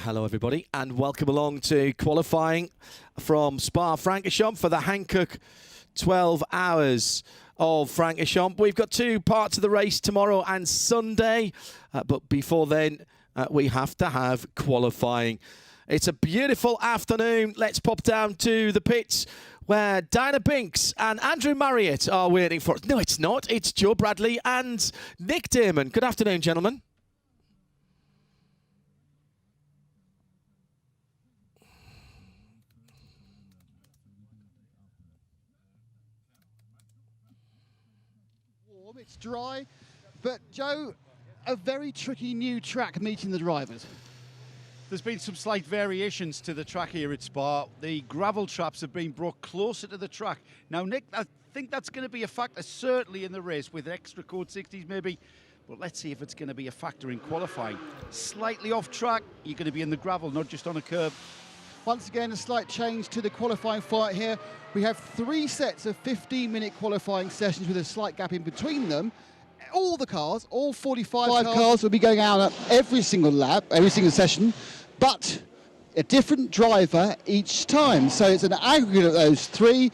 Hello everybody and welcome along to qualifying from Spa-Francorchamps for the Hankook 12 hours of Francorchamps. We've got two parts of the race tomorrow and Sunday, but before then we have to have qualifying. It's a beautiful afternoon. Let's pop down to the pits where Diana Binks and Andrew Marriott are waiting for us. No, it's not. It's Joe Bradley and Nick Damon. Good afternoon, gentlemen. It's dry, but Joe, a very tricky new track meeting the drivers. There's been some slight variations to the track here at Spa. The gravel traps have been brought closer to the track. Now, Nick, I think that's going to be a factor, certainly in the race, with extra code 60s maybe, but let's see if it's going to be a factor in qualifying. Slightly off track, you're going to be in the gravel, not just on a curb. Once again, a slight change to the qualifying format here. We have 3 sets of 15-minute qualifying sessions with a slight gap in between them. All the cars, all 45 cars will be going out at every single lap, every single session, but a different driver each time. So it's an aggregate of those 3.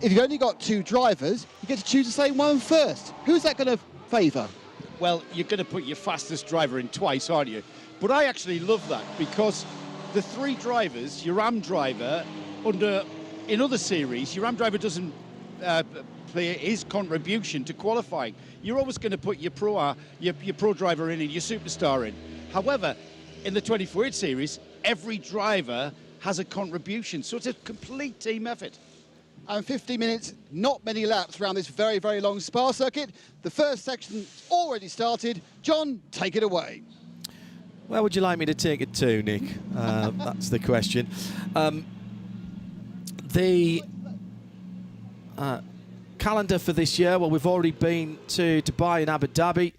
If you've only got 2 drivers, you get to choose the same one first. Who's that going to favour? Well, you're going to put your fastest driver in twice, aren't you? But I actually love that because the 3 drivers, your RAM driver, in other series, your RAM driver doesn't play his contribution to qualifying. You're always going to put your pro driver in and your superstar in. However, in the 24H series, every driver has a contribution, so it's a complete team effort. And 50 minutes, not many laps around this very, very long Spa circuit. The first section already started. John, take it away. Where would you like me to take it to, Nick? That's the question. The calendar for this year, well, we've already been to Dubai and Abu Dhabi,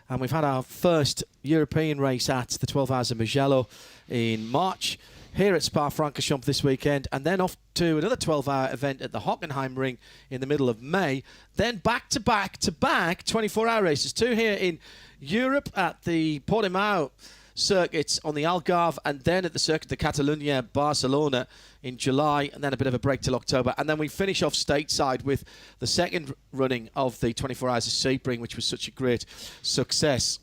and we've had our first European race at the 12 Hours of Mugello in March, here at Spa-Francorchamps this weekend, and then off to another 12-hour event at the Hockenheim Ring in the middle of May. Then back-to-back 24-hour races, 2 here in Europe at the Portimao circuits on the Algarve, and then at the Circuit de Catalunya, Barcelona in July, and then a bit of a break till October. And then we finish off stateside with the second running of the 24 Hours of Sebring, which was such a great success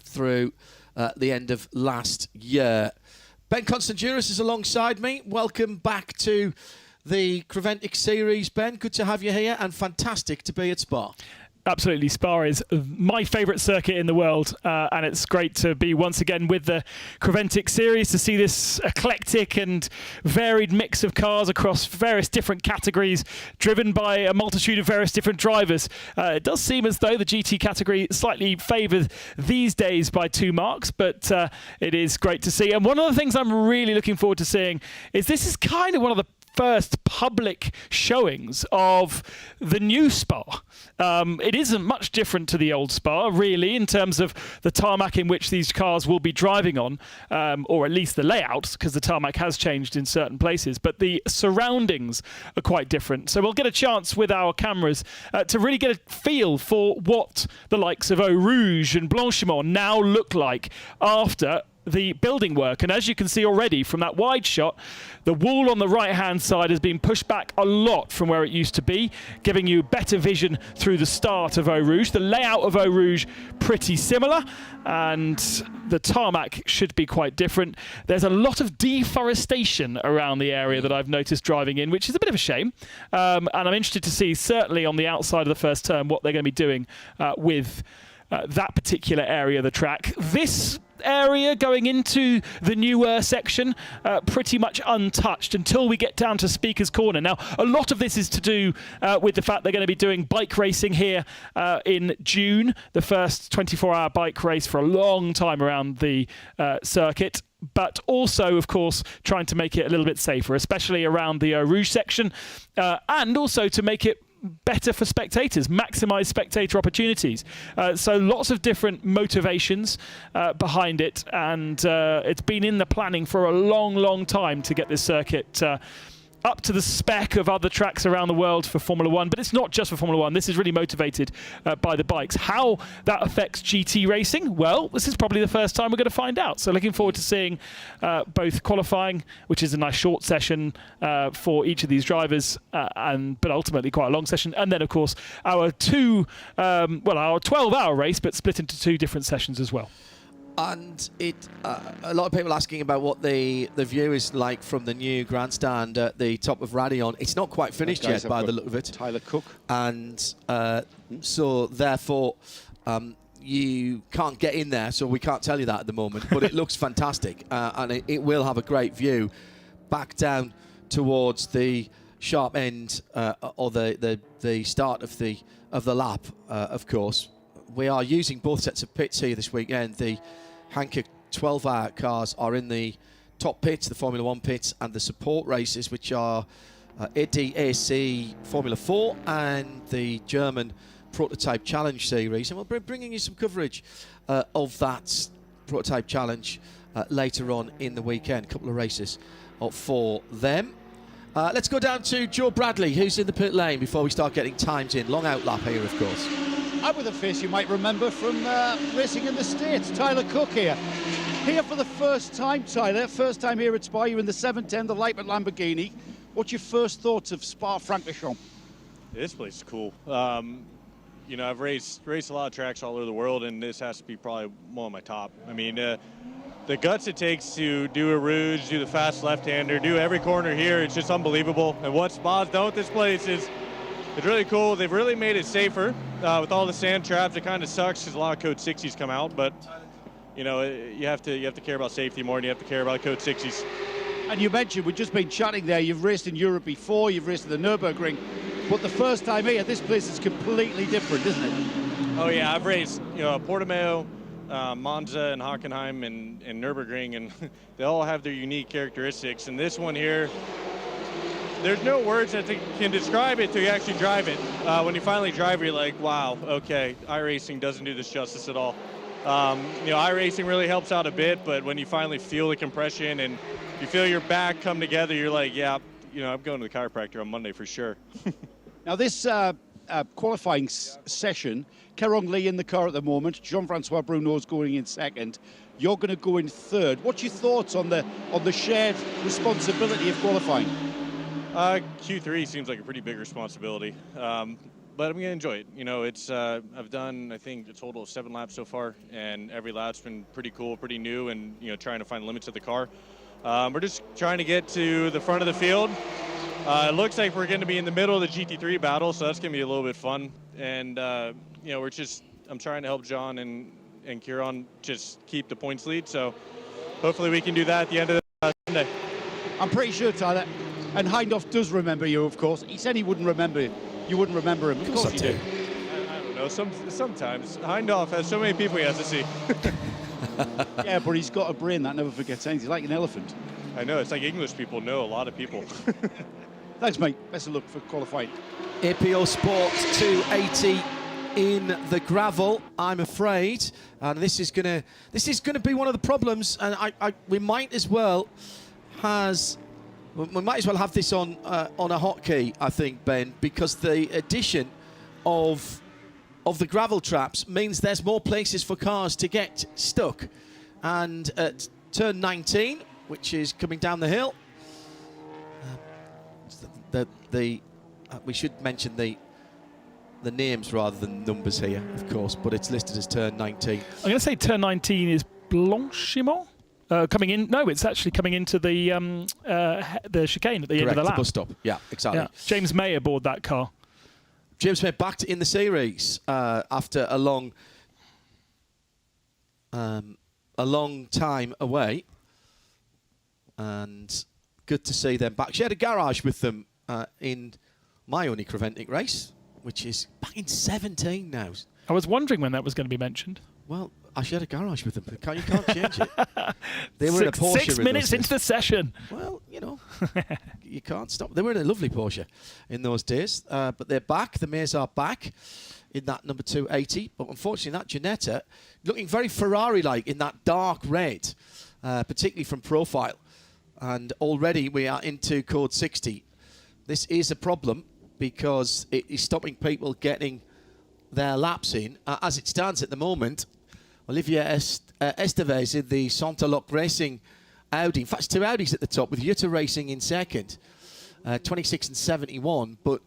through the end of last year. Ben Constantinos is alongside me. Welcome back to the Creventic series, Ben. Good to have you here, and fantastic to be at Spa. Absolutely, Spa is my favourite circuit in the world, and it's great to be once again with the Creventic series, to see this eclectic and varied mix of cars across various different categories, driven by a multitude of various different drivers. It does seem as though the GT category slightly favoured these days by 2 marks, but it is great to see. And one of the things I'm really looking forward to seeing is this is kind of one of the first public showings of the new Spa. It isn't much different to the old Spa, really, in terms of the tarmac in which these cars will be driving on, or at least the layout, because the tarmac has changed in certain places, but the surroundings are quite different. So we'll get a chance with our cameras to really get a feel for what the likes of Eau Rouge and Blanchimont now look like after the building work. And as you can see already from that wide shot, the wall on the right hand side has been pushed back a lot from where it used to be, giving you better vision through the start of Eau Rouge. The layout of Eau Rouge pretty similar, and the tarmac should be quite different. There's a lot of deforestation around the area that I've noticed driving in, which is a bit of a shame, and I'm interested to see, certainly on the outside of the first turn, what they're going to be doing with that particular area of the track. This area going into the newer section pretty much untouched until we get down to Speaker's Corner. Now, a lot of this is to do with the fact they're going to be doing bike racing here in June, the first 24-hour bike race for a long time around the circuit, but also, of course, trying to make it a little bit safer, especially around the Eau Rouge section, and also to make it better for spectators, maximise spectator opportunities. So lots of different motivations behind it, and it's been in the planning for a long, long time to get this circuit up to the spec of other tracks around the world for Formula One, but it's not just for Formula One. This is really motivated by the bikes. How that affects GT racing? Well, this is probably the first time we're going to find out. So looking forward to seeing both qualifying, which is a nice short session for each of these drivers, but ultimately quite a long session. And then, of course, our 12-hour race, but split into 2 different sessions as well. And a lot of people asking about what the view is like from the new grandstand at the top of Radion. It's not quite finished yet by the look of it. Tyler Cook. And so therefore you can't get in there, so we can't tell you that at the moment. But it looks fantastic, and it will have a great view back down towards the sharp end or the start of the lap, of course. We are using both sets of pits here this weekend. The Hankook 12H cars are in the top pits, the Formula 1 pits, and the support races, which are ADAC Formula 4 and the German Prototype Challenge Series. And we'll be bringing you some coverage of that Prototype Challenge later on in the weekend. A couple of races for them. Let's go down to Joe Bradley, who's in the pit lane before we start getting times in. Long out lap here, of course. I'm with a face you might remember from racing in the States. Tyler Cook here. Here for the first time, Tyler. First time here at Spa. You're in the 710, the Lightman Lamborghini. What's your first thoughts of Spa-Francorchamps? This place is cool. You know, I've raced a lot of tracks all over the world, and this has to be probably one of my top. I mean, the guts it takes to do a Rouge, do the fast left-hander, do every corner here, it's just unbelievable. And what Spa's done with this place is it's really cool. They've really made it safer with all the sand traps. It kind of sucks because a lot of Code 60s come out, but you know, you have to care about safety more than you have to care about Code 60s. And you mentioned, we've just been chatting there, you've raced in Europe before, you've raced at the Nürburgring, but the first time here, this place is completely different, isn't it? Oh yeah, I've raced, you know, Portimao, Monza and Hockenheim and Nürburgring, and they all have their unique characteristics. And this one here, there's no words that can describe it till you actually drive it. When you finally drive it, you're like, wow, okay, iRacing doesn't do this justice at all. You know, iRacing really helps out a bit, but when you finally feel the compression and you feel your back come together, you're like, yeah, you know, I'm going to the chiropractor on Monday for sure. Now this qualifying session, Kerong Lee in the car at the moment, Jean-Francois Bruno's going in second. You're going to go in third. What's your thoughts on the shared responsibility of qualifying? Q3 seems like a pretty big responsibility, but I'm going to enjoy it. You know, it's I've done, I think, a total of 7 laps so far, and every lap's been pretty cool, pretty new, and, you know, trying to find limits of the car. We're just trying to get to the front of the field. It looks like we're going to be in the middle of the GT3 battle, so that's going to be a little bit fun. And, you know, I'm trying to help John and Kieran just keep the points lead, so hopefully we can do that at the end of the Sunday. I'm pretty sure, Tyler, and Hindhoff does remember you, of course. He said he wouldn't remember you. You wouldn't remember him. Of course you do. I don't know. Sometimes. Hindhoff has so many people he has to see. Yeah, but he's got a brain that never forgets anything. He's like an elephant. I know. It's like English people know a lot of people. Thanks, mate. Best of luck for qualifying. APO Sport 280 in the gravel, I'm afraid, and this is gonna be one of the problems. And we might as well have this on a hotkey, I think, Ben, because the addition of the gravel traps means there's more places for cars to get stuck. And at turn 19, which is coming down the hill, we should mention the names rather than numbers here, of course, but it's listed as turn 19. I'm going to say turn 19 is Blanchimont. Coming in, no, it's actually coming into the chicane at the end of the lap. The bus stop. Yeah, exactly. Yeah. James May aboard that car. James May back in the series after a long time away, and good to see them back. She had a garage with them in my only Creventic race, which is back in 17 now. I was wondering when that was going to be mentioned. Well, I shared a garage with them. You can't change it. They were in a Porsche. 6 minutes into the session. Well, you know, you can't stop. They were in a lovely Porsche in those days. But they're back. The Mays are back in that number 280. But unfortunately, that Ginetta looking very Ferrari-like in that dark red, particularly from profile. And already we are into code 60. this is a problem because it is stopping people getting their laps in. As it stands at the moment, Olivier Estevez in the Sontalok Racing Audi. In fact, it's two Audis at the top with Jutta Racing in second, 26 and 71, but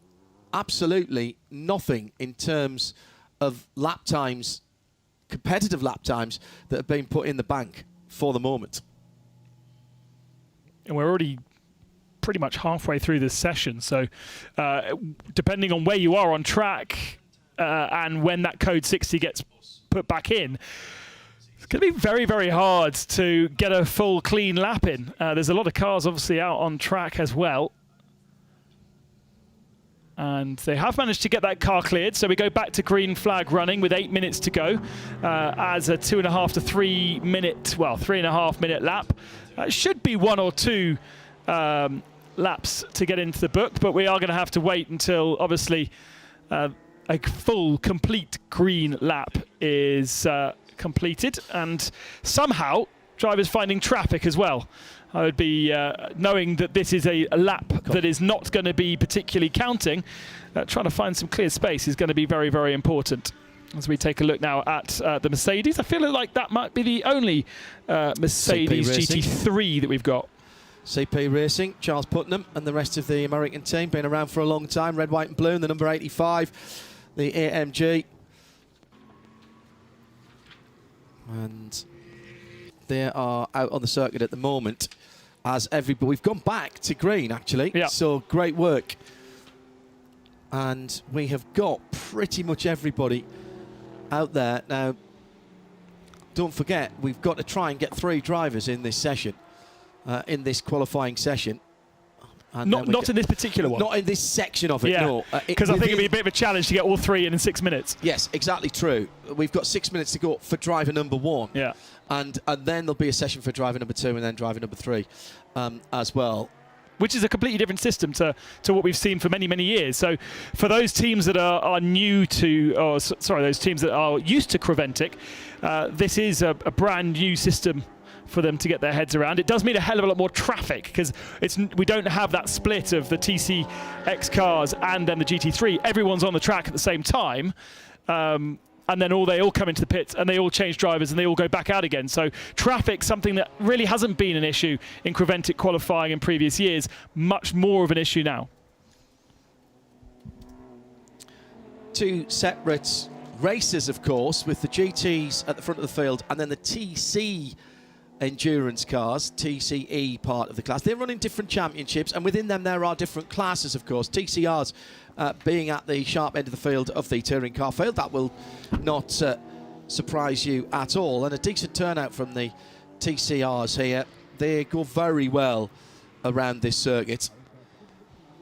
absolutely nothing in terms of lap times, competitive lap times that have been put in the bank for the moment. And we're already pretty much halfway through this session, so depending on where you are on track and when that code 60 gets put back in, it's going to be very, very hard to get a full clean lap in. There's a lot of cars obviously out on track as well. And they have managed to get that car cleared, so we go back to green flag running with 8 minutes to go as a 2.5 to 3 minute, well, 3.5 minute lap. Should be 1 or 2 laps to get into the book, but we are going to have to wait until obviously a full, complete green lap is completed, and somehow drivers finding traffic as well. I would be knowing that this is a lap that is not going to be particularly counting. Trying to find some clear space is going to be very, very important. As we take a look now at the Mercedes, I feel like that might be the only Mercedes GT3 that we've got. CP Racing, Charles Putnam and the rest of the American team, been around for a long time. Red, white and blue, and the number 85, the AMG. And they are out on the circuit at the moment. As everybody, we've gone back to green actually, so great work. And we have got pretty much everybody out there. Now, don't forget, we've got to try and get 3 drivers in this session, in this qualifying session. And not in this particular one. Not in this section of it, no. Because I think it'd be a bit of a challenge to get all 3 in 6 minutes. Yes, exactly true. We've got 6 minutes to go for driver number 1. Yeah. And then there'll be a session for driver number 2 and then driver number 3 as well. Which is a completely different system to what we've seen for many, many years. So for those teams that are new to, those teams that are used to Creventic, this is a brand new system for them to get their heads around. It does mean a hell of a lot more traffic because we don't have that split of the TCX cars and then the GT3. Everyone's on the track at the same time. And then they all come into the pits and they all change drivers and they all go back out again. So traffic, something that really hasn't been an issue in Creventic qualifying in previous years, much more of an issue now. 2 separate races, of course, with the GTs at the front of the field and then the TC endurance cars, TCE part of the class. They're running different championships, and within them there are different classes, of course. TCRs being at the sharp end of the field of the touring car field. That will not surprise you at all. And a decent turnout from the TCRs here. They go very well around this circuit.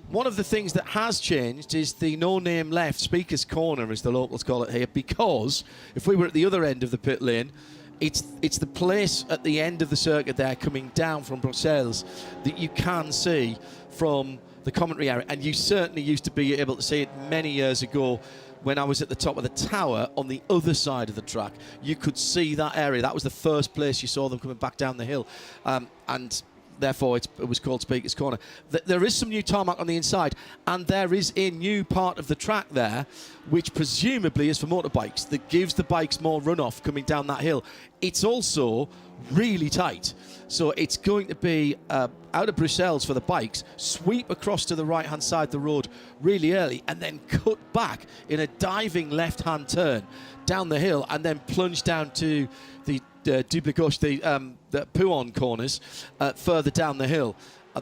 One of the things that has changed is the no-name left, Speaker's Corner, as the locals call it here, because if we were at the other end of the pit lane, it's the place at the end of the circuit there coming down from Brussels that you can see from the commentary area, and you certainly used to be able to see it many years ago when I was at the top of the tower on the other side of the track. You could see that area. That was the first place you saw them coming back down the hill, and therefore it was called Speaker's Corner. There is some new tarmac on the inside, and there is a new part of the track there, which presumably is for motorbikes, that gives the bikes more runoff coming down that hill. It's also really tight, so it's going to be out of Brussels for the bikes, sweep across to the right-hand side of the road really early, and then cut back in a diving left-hand turn down the hill, and then plunge down to the double gauche, the Pouon corners further down the hill.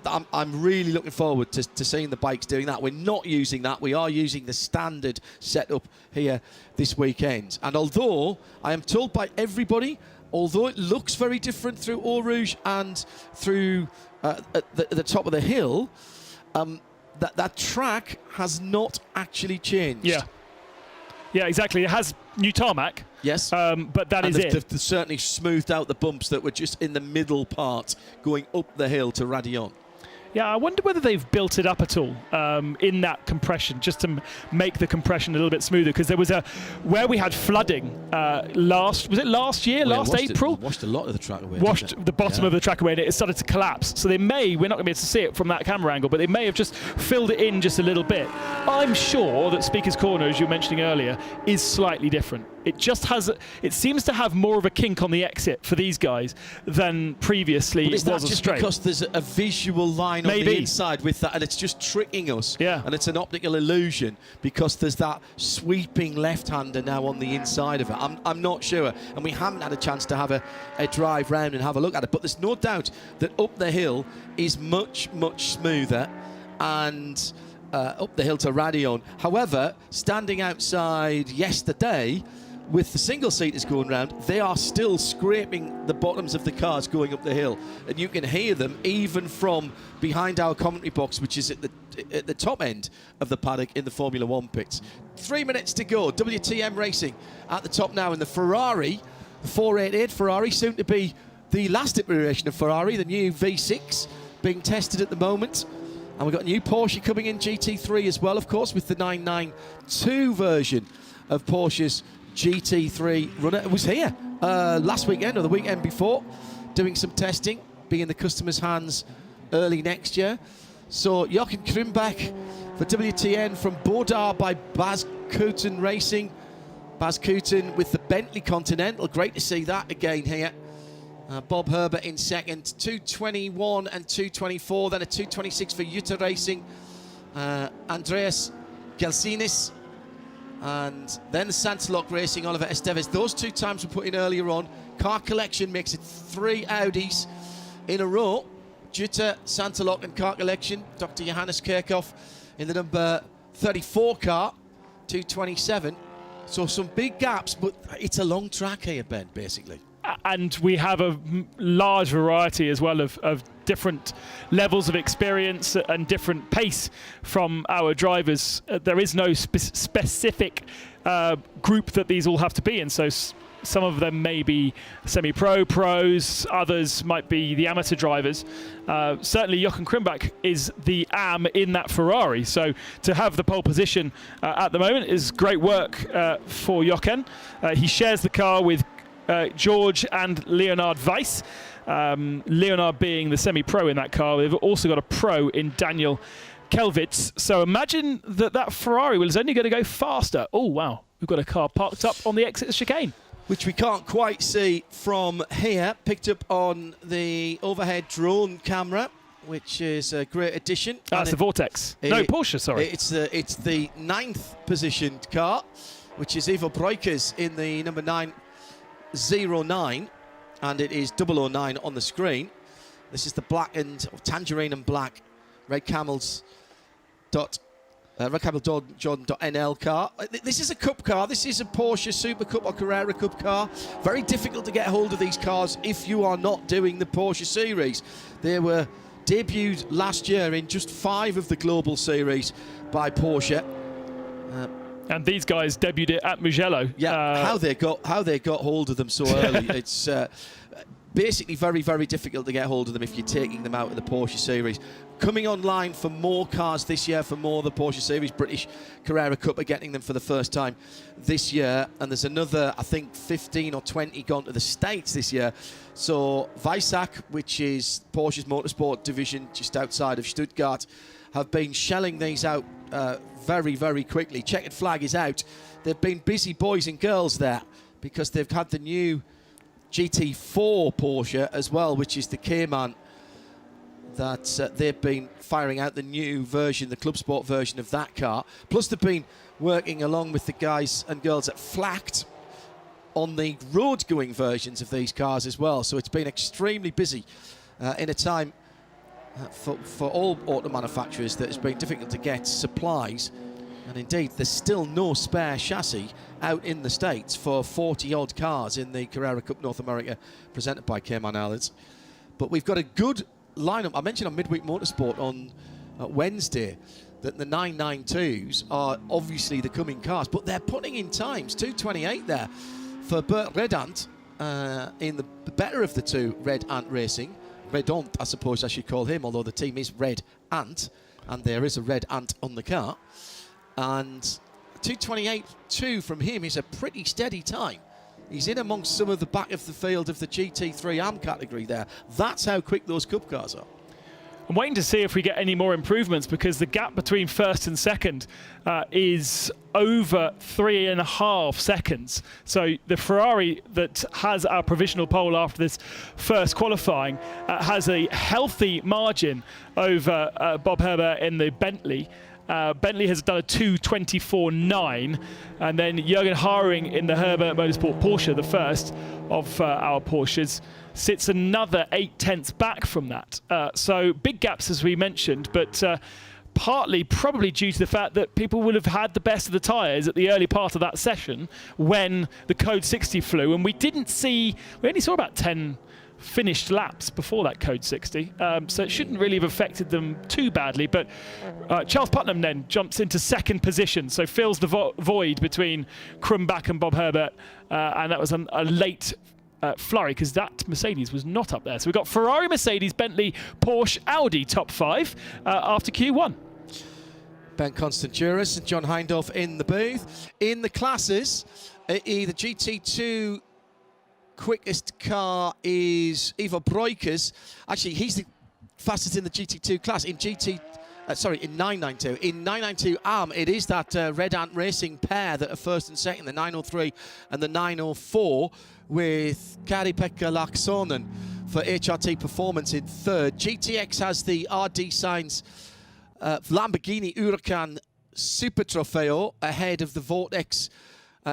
I'm really looking forward to seeing the bikes doing that. We're not using that. We are using the standard setup here this weekend. And although I am told by everybody, although it looks very different through Eau Rouge and through at the top of the hill, that track has not actually changed. Yeah, exactly. It has new tarmac. Yes. But that is it. They've certainly smoothed out the bumps that were just in the middle part going up the hill to Radion. Yeah, I wonder whether they've built it up at all in that compression, just to make the compression a little bit smoother. Because there was where we had flooding last year, last April. Washed a lot of the track away. Washed the bottom of the track away, and it started to collapse. So we're not going to be able to see it from that camera angle, but they may have just filled it in just a little bit. I'm sure that Speaker's Corner, as you were mentioning earlier, is slightly different. It seems to have more of a kink on the exit for these guys than previously it was on just straight. Because there's a visual line on the inside with that, and it's just tricking us. Yeah. And it's an optical illusion because there's that sweeping left-hander now on the inside of it. I'm not sure, and we haven't had a chance to have a drive round and have a look at it. But there's no doubt that up the hill is much, much smoother, and up the hill to Radion. However, standing outside yesterday, with the single-seaters going round, they are still scraping the bottoms of the cars going up the hill. And you can hear them even from behind our commentary box, which is at the top end of the paddock in the Formula One pits. 3 minutes to go. WTM Racing at the top now in the Ferrari, the 488 Ferrari, soon to be the last iteration of Ferrari, the new V6 being tested at the moment. And we've got a new Porsche coming in, GT3 as well, of course, with the 992 version of Porsche's GT3 runner. It was here last weekend or the weekend before, doing some testing, being in the customer's hands early next year. So Jochen Krimbach for WTN from Bodar by Baz Kooten Racing. Baz Kooten with the Bentley Continental. Great to see that again here. Bob Herbert in second, 221 and 224, then a 226 for Jutta Racing. Andreas Gelsinis. And then Santalok Racing, Oliver Esteves. Those two times were put in earlier on. Car Collection makes it 3 Audis in a row. Jutta, Santalok and Car Collection. Dr. Johannes Kirchhoff in the number 34 car, 227. So some big gaps, but it's a long track here, Ben, basically. And we have a large variety as well of different levels of experience and different pace from our drivers. There is no specific group that these all have to be in. So some of them may be semi-pro, pros, others might be the amateur drivers. Certainly Jochen Krimbach is the AM in that Ferrari. So to have the pole position at the moment is great work for Jochen. He shares the car with George and Leonard Weiss. Leonard being the semi-pro in that car. They've also got a pro in Daniel Kelvitz. So imagine that Ferrari is only going to go faster. Oh, wow. We've got a car parked up on the exit chicane, which we can't quite see from here. Picked up on the overhead drone camera, which is a great addition. That's the Vortex. No, Porsche, sorry. It's the 9th positioned car, which is Ivo Breukers in the number 909, and it is 009 on the screen. This is the black and tangerine and black Red Camels Jordan.nl car. This is a Cup car. This is a Porsche Super Cup or Carrera Cup car. Very difficult to get hold of these cars if you are not doing the Porsche series. They were debuted last year in just 5 of the global series by Porsche. And these guys debuted it at Mugello. Yeah, how they got hold of them so early. It's basically very, very difficult to get hold of them if you're taking them out of the Porsche series. Coming online for more cars this year, for more of the Porsche series. British Carrera Cup are getting them for the first time this year. And there's another, I think, 15 or 20 gone to the States this year. So Weissach, which is Porsche's motorsport division just outside of Stuttgart, have been shelling these out very, very quickly. Checkered flag is out. They've been busy boys and girls there because they've had the new GT4 Porsche as well, which is the Cayman, that they've been firing out the new version, the Club Sport version of that car. Plus they've been working along with the guys and girls at Flacht on the road-going versions of these cars as well. So it's been extremely busy in a time for all auto manufacturers that it's been difficult to get supplies. And indeed, there's still no spare chassis out in the States for 40-odd cars in the Carrera Cup North America presented by Cayman Islands. But we've got a good lineup. I mentioned on Midweek Motorsport on Wednesday that the 992s are obviously the coming cars, but they're putting in times. 2:28 there for Bert Redant in the better of the two Red Ant Racing. Redont, I suppose I should call him, although the team is Red Ant, and there is a Red Ant on the car. And 2:28.2 from him is a pretty steady time. He's in amongst some of the back of the field of the GT3 AM category there. That's how quick those Cup cars are. I'm waiting to see if we get any more improvements, because the gap between first and second is over 3.5 seconds. So the Ferrari that has our provisional pole after this first qualifying has a healthy margin over Bob Herbert in the Bentley. Bentley has done a 2:24.9, and then Jürgen Haring in the Herbert Motorsport Porsche, the first of our Porsches, sits another 0.8 back from that. So big gaps, as we mentioned, but partly probably due to the fact that people will have had the best of the tyres at the early part of that session when the Code 60 flew, and we only saw about 10 finished laps before that Code 60, so it shouldn't really have affected them too badly. But Charles Putnam then jumps into second position, so fills the void between Krumbach and Bob Herbert, and that was a late flurry, because that Mercedes was not up there. So we've got Ferrari, Mercedes, Bentley, Porsche, Audi top 5 after Q1. Ben Constanturis and John Hindorf in the booth. In the classes, the GT2 quickest car is Ivo Breukers. Actually, he's the fastest in the GT2 class. In 992. In 992 AM, it is that Red Ant Racing pair that are first and second, the 903 and the 904, with Kari-Pekka Laaksonen for HRT Performance in third. GTX has the RD Sainz Lamborghini Huracan Super Trofeo ahead of the Vortex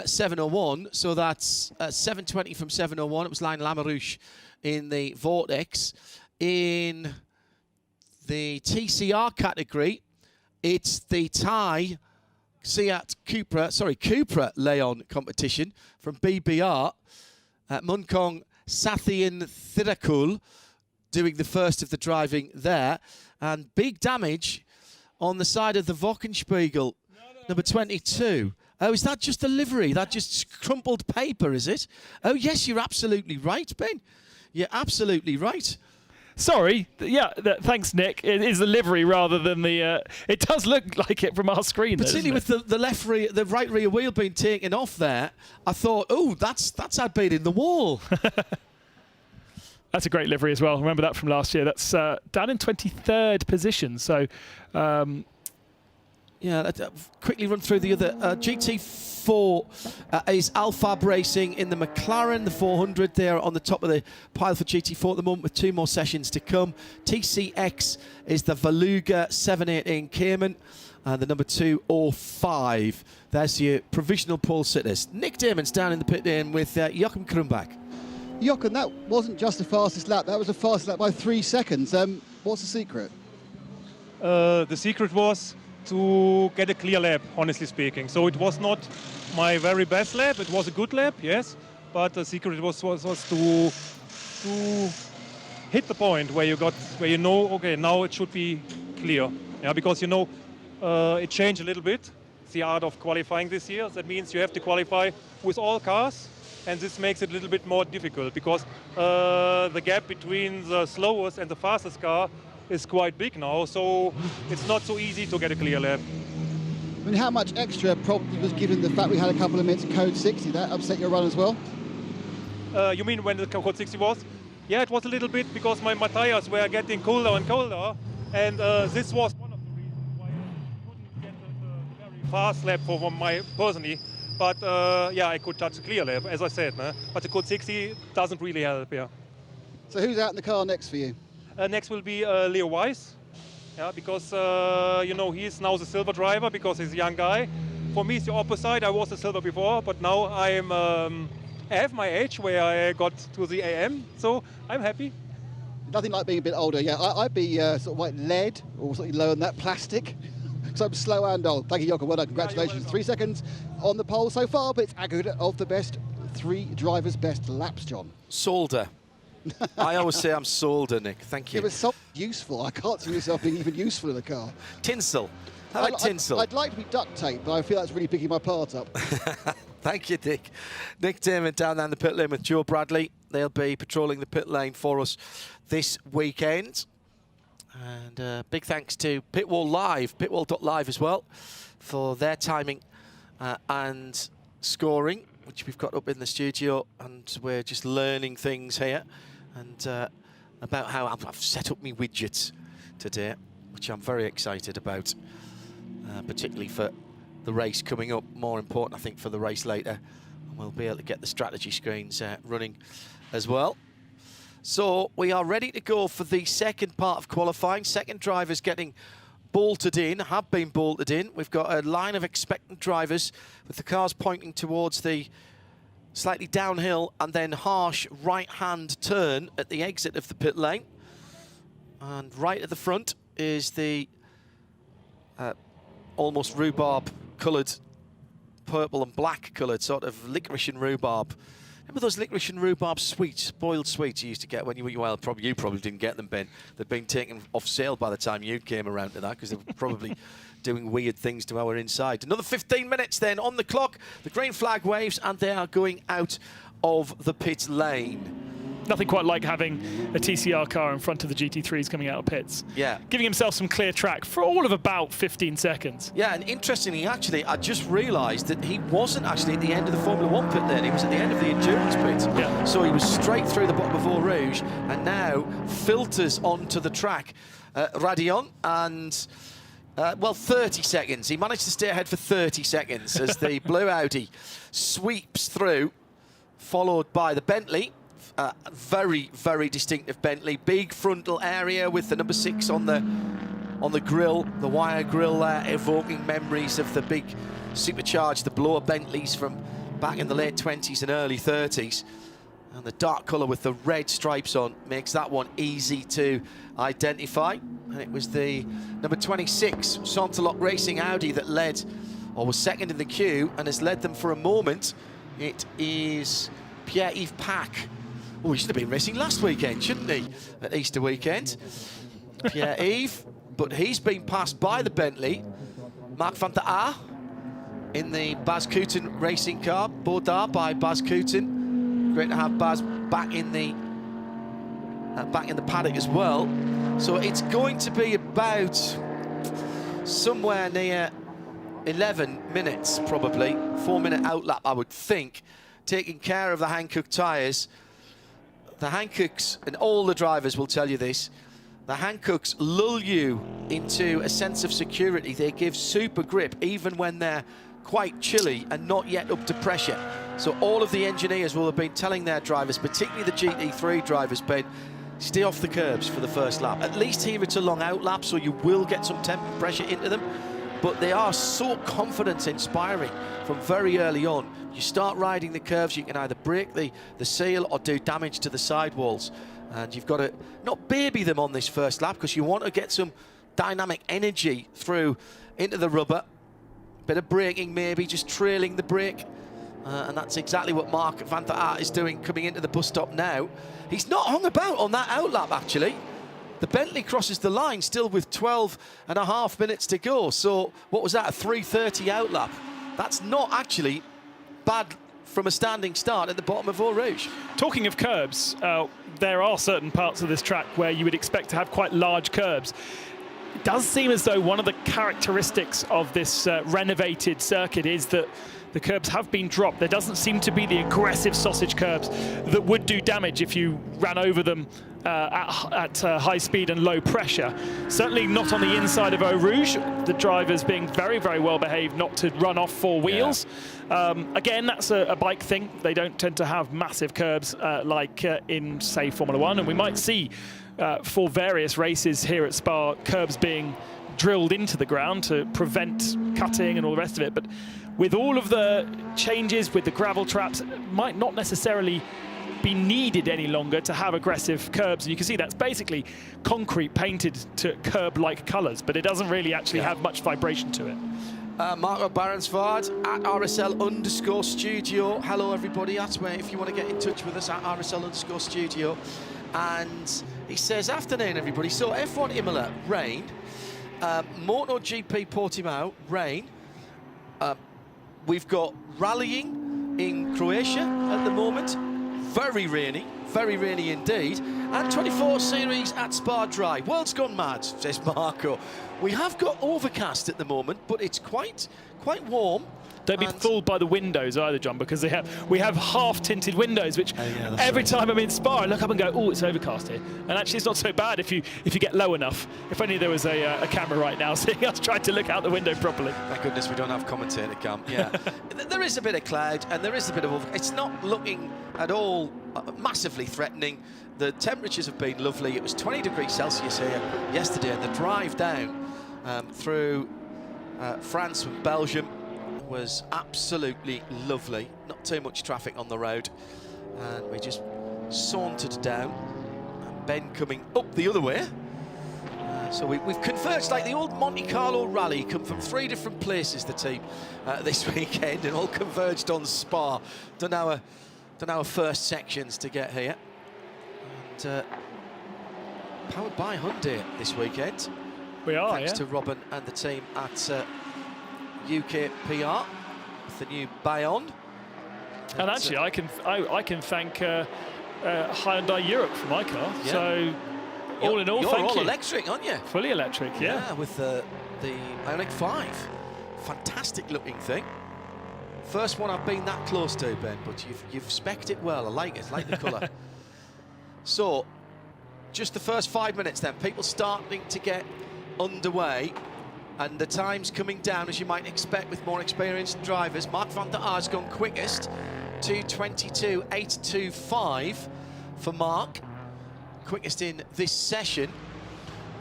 701, so that's 720 from 701. It was Lionel Amarouche in the Vortex. In the TCR category, it's the Thai Seat Cupra Leon competition from BBR. Munkong Sathian Thirakul doing the first of the driving there. And big damage on the side of the Wochenspiegel, number 22. Oh, is that just a livery? That just crumpled paper, is it? Oh, yes, you're absolutely right, Ben. You're absolutely right. Sorry, yeah, thanks, Nick. It is the livery rather than the... it does look like it from our screen, particularly with the right rear wheel being taken off there. I thought, oh, that's had been in the wall. That's a great livery as well. Remember that from last year. That's down in 23rd position. So... yeah, quickly run through the other. GT4 is Alfab Racing in the McLaren, the 400 there on the top of the pile for GT4 at the moment, with 2 more sessions to come. TCX is the Valuga 718 Cayman, and the number 205. There's your provisional pole sitters. Nick Damon's down in the pit lane with Joachim Krumbach. Jochen, that wasn't just the fastest lap, that was the fastest lap by 3 seconds. What's the secret? The secret was to get a clear lap, honestly speaking. So it was not my very best lap. It was a good lap, yes, but the secret was to hit the point where you know, okay, now it should be clear. Yeah, because you know it changed a little bit, the art of qualifying this year. That means you have to qualify with all cars, and this makes it a little bit more difficult, because the gap between the slowest and the fastest car is quite big now, so it's not so easy to get a clear lap. I mean, how much extra probably was given the fact we had a couple of minutes of Code 60? That upset your run as well? You mean when the Code 60 was? Yeah, it was a little bit, because my tires were getting colder and colder, and this was one of the reasons why I couldn't get a very fast lap for my personally. But yeah, I could touch a clear lap, as I said, but the Code 60 doesn't really help, yeah. So who's out in the car next for you? Next will be Leo Weiss, yeah, because you know, he is now the silver driver because he's a young guy. For me, it's the opposite. I was a silver before, but now I have my age where I got to the AM, so I'm happy. Nothing like being a bit older. Yeah, I'd be sort of like lead or something lower than that, plastic. So I'm slow and old. Thank you, Jochen. Well done. Congratulations. 3 seconds on the pole so far, but it's aggregate of the best 3 drivers' best laps, John. Solder. I always say I'm solder, Nick. Thank you. It was so useful. I can't see myself being even useful in the car. Tinsel. How about tinsel? I'd like to be duct tape, but I feel that's really picking my part up. Thank you, Nick. Nick Damon down there in the pit lane with Joe Bradley. They'll be patrolling the pit lane for us this weekend. And big thanks to Pitwall Live, pitwall.live as well, for their timing and scoring, which we've got up in the studio. And we're just learning things here and about how I've set up me widgets today, which I'm very excited about, particularly for the race coming up. More important, I think, for the race later. And we'll be able to get the strategy screens running as well. So we are ready to go for the second part of qualifying. Second drivers getting bolted in, have been bolted in. We've got a line of expectant drivers with the cars pointing towards the slightly downhill and then harsh right-hand turn at the exit of the pit lane. And right at the front is the almost rhubarb-coloured, purple and black-coloured sort of licorice and rhubarb. Remember those licorice and rhubarb sweets, boiled sweets you used to get when you were, well, you probably didn't get them, Ben. They'd been taken off sale by the time you came around to that, because they were probably doing weird things to our inside. Another 15 minutes then on the clock. The green flag waves, and they are going out of the pit lane. Nothing quite like having a TCR car in front of the GT3s coming out of pits. Yeah. Giving himself some clear track for all of about 15 seconds. Yeah, and interestingly, actually, I just realised that he wasn't actually at the end of the Formula 1 pit then. He was at the end of the endurance pit. Yeah. So he was straight through the bottom of Eau Rouge and now filters onto the track. Radion and... well, 30 seconds. He managed to stay ahead for 30 seconds as the blue Audi sweeps through, followed by the Bentley. Very, very distinctive Bentley. Big frontal area with the number 6 on the grille, the wire grille there, evoking memories of the big supercharged, the blower Bentleys from back in the late 20s and early 30s. And the dark colour with the red stripes on makes that one easy to identify. And it was the number 26 Sontalok Racing Audi that led, or was second in the queue, and has led them for a moment. It is Pierre-Yves Pack. Oh, he should have been racing last weekend, shouldn't he? At Easter weekend. Pierre-Yves, but he's been passed by the Bentley. Mark van der Aar in the Baz Kooten racing car. Baudard by Baz Kooten. Great to have Baz back in the paddock as well. So it's going to be about somewhere near 11 minutes, probably. 4-minute outlap, I would think, taking care of the Hankook tyres. The Hankooks, and all the drivers will tell you this, the Hankooks lull you into a sense of security. They give super grip even when they're quite chilly and not yet up to pressure. So all of the engineers will have been telling their drivers, particularly the GT3 drivers, Ben, stay off the curbs for the first lap. At least here it's a long outlap, so you will get some temp and pressure into them. But they are so confidence-inspiring from very early on. You start riding the curves, you can either break the seal or do damage to the sidewalls. And you've got to not baby them on this first lap, because you want to get some dynamic energy through into the rubber. Bit of braking maybe, just trailing the brake. And that's exactly what Mark van der Aar is doing coming into the bus stop now. He's not hung about on that outlap, actually. The Bentley crosses the line still with 12.5 minutes to go. So what was that, a 3:30 outlap? That's not actually bad from a standing start at the bottom of Eau Rouge. Talking of curbs, there are certain parts of this track where you would expect to have quite large curbs. It does seem as though one of the characteristics of this renovated circuit is that the curbs have been dropped. There doesn't seem to be the aggressive sausage curbs that would do damage if you ran over them at high speed and low pressure. Certainly not on the inside of Eau Rouge. The drivers being very, very well behaved not to run off four wheels. Yeah. Again, that's a bike thing. They don't tend to have massive curbs like in, say, Formula 1. And we might see for various races here at Spa, curbs being drilled into the ground to prevent cutting and all the rest of it. But with all of the changes with the gravel traps, it might not necessarily be needed any longer to have aggressive curbs. And you can see that's basically concrete painted to curb-like colours, but it doesn't really actually have much vibration to it. Marco Barensvaart at RSL_studio. Hello, everybody. That's where, if you want to get in touch with us, at RSL_studio. And he says, afternoon, everybody. So F1 Imola, rain. MotoGP Portimao, rain. We've got rallying in Croatia at the moment. Very rainy. very rainy indeed. And 24 series at Spa Dry. World's gone mad, says Marco. We have got overcast at the moment, but it's quite warm. Don't be fooled by the windows either, John, because we have half-tinted windows, which every time I'm in Spa, I look up and go, oh, it's overcast here. And actually, it's not so bad if you get low enough. If only there was a camera right now seeing us trying to look out the window properly. Thank goodness we don't have commentator cam. Yeah, there is a bit of cloud and there is a bit of it's not looking at all massively threatening. The temperatures have been lovely. It was 20 degrees Celsius here yesterday, and the drive down through France and Belgium was absolutely lovely. Not too much traffic on the road, and we just sauntered down, and Ben coming up the other way. So we've converged like the old Monte Carlo rally, come from 3 different places, the team, this weekend, and all converged on Spa. Done our first sections to get here. And powered by Hyundai this weekend. We are, thanks to Robin and the team at UK PR with the new Bayon. And actually, I can thank Hyundai Europe for my car. Yeah. So all in all, you're thank all you. Electric, aren't you? Fully electric, yeah. Yeah, with the Ioniq 5, fantastic looking thing. First one I've been that close to, Ben, but you've spec'd it well. I like it. I like the colour. So, just the first 5 minutes then, people starting to get underway, and the time's coming down, as you might expect, with more experienced drivers. Mark van der Aar's gone quickest, 2:22.825 for Mark, quickest in this session,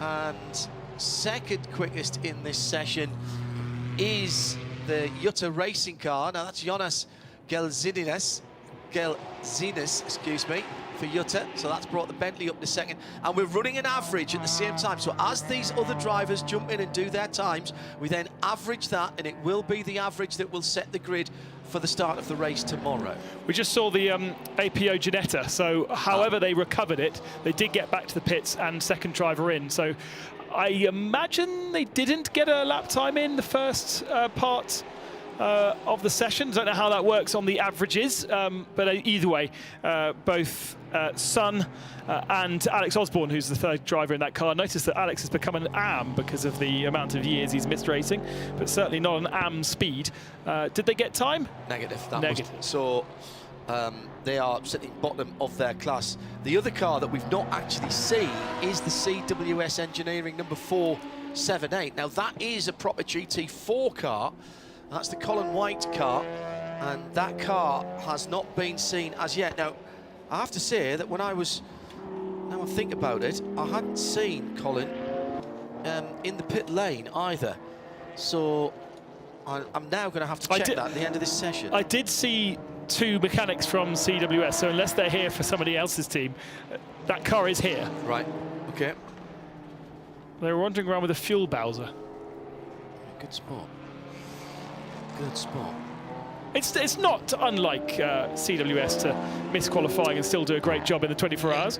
and second quickest in this session is the Jutta racing car. Now that's Jonas Gelzinis, excuse me, for Jutta. So that's brought the Bentley up to second. And we're running an average at the same time. So as these other drivers jump in and do their times, we then average that, and it will be the average that will set the grid for the start of the race tomorrow. We just saw the APO Ginetta. So however they recovered it, they did get back to the pits and second driver in. So I imagine they didn't get a lap time in the first part of the session. Don't know how that works on the averages, but either way, both Sun and Alex Osborne, who's the third driver in that car. Notice that Alex has become an AM because of the amount of years he's missed racing, but certainly not an AM speed. Did they get time? Negative. Negative. So they are sitting bottom of their class. The other car that we've not actually seen is the CWS Engineering number 478. Now that is a proper GT4 car. That's the Colin White car, and that car has not been seen as yet. Now, I have to say that when now I think about it, I hadn't seen Colin in the pit lane either. So I'm now going to have to check that at the end of this session. I did see 2 mechanics from CWS, so unless they're here for somebody else's team, that car is here. Right, okay. They were wandering around with a fuel Bowser. Good spot. Good spot. It's not unlike CWS to miss qualifying and still do a great job in the 24 hours.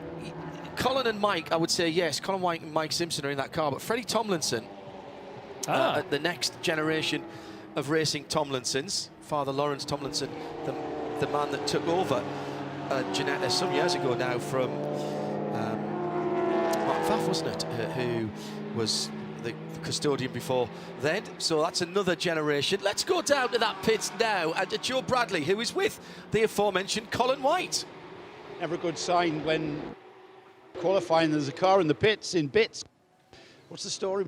Colin and Mike, I would say yes. Colin White and Mike Simpson are in that car, but Freddie Tomlinson, the next generation of racing Tomlinsons, Father Lawrence Tomlinson, the man that took over Ginetta some years ago now from Mark Pfaff, wasn't it? Who was the custodian before then. So that's another generation. Let's go down to that pit now and to Joe Bradley, who is with the aforementioned Colin White. Never a good sign when qualifying there's a car in the pits, in bits. What's the story?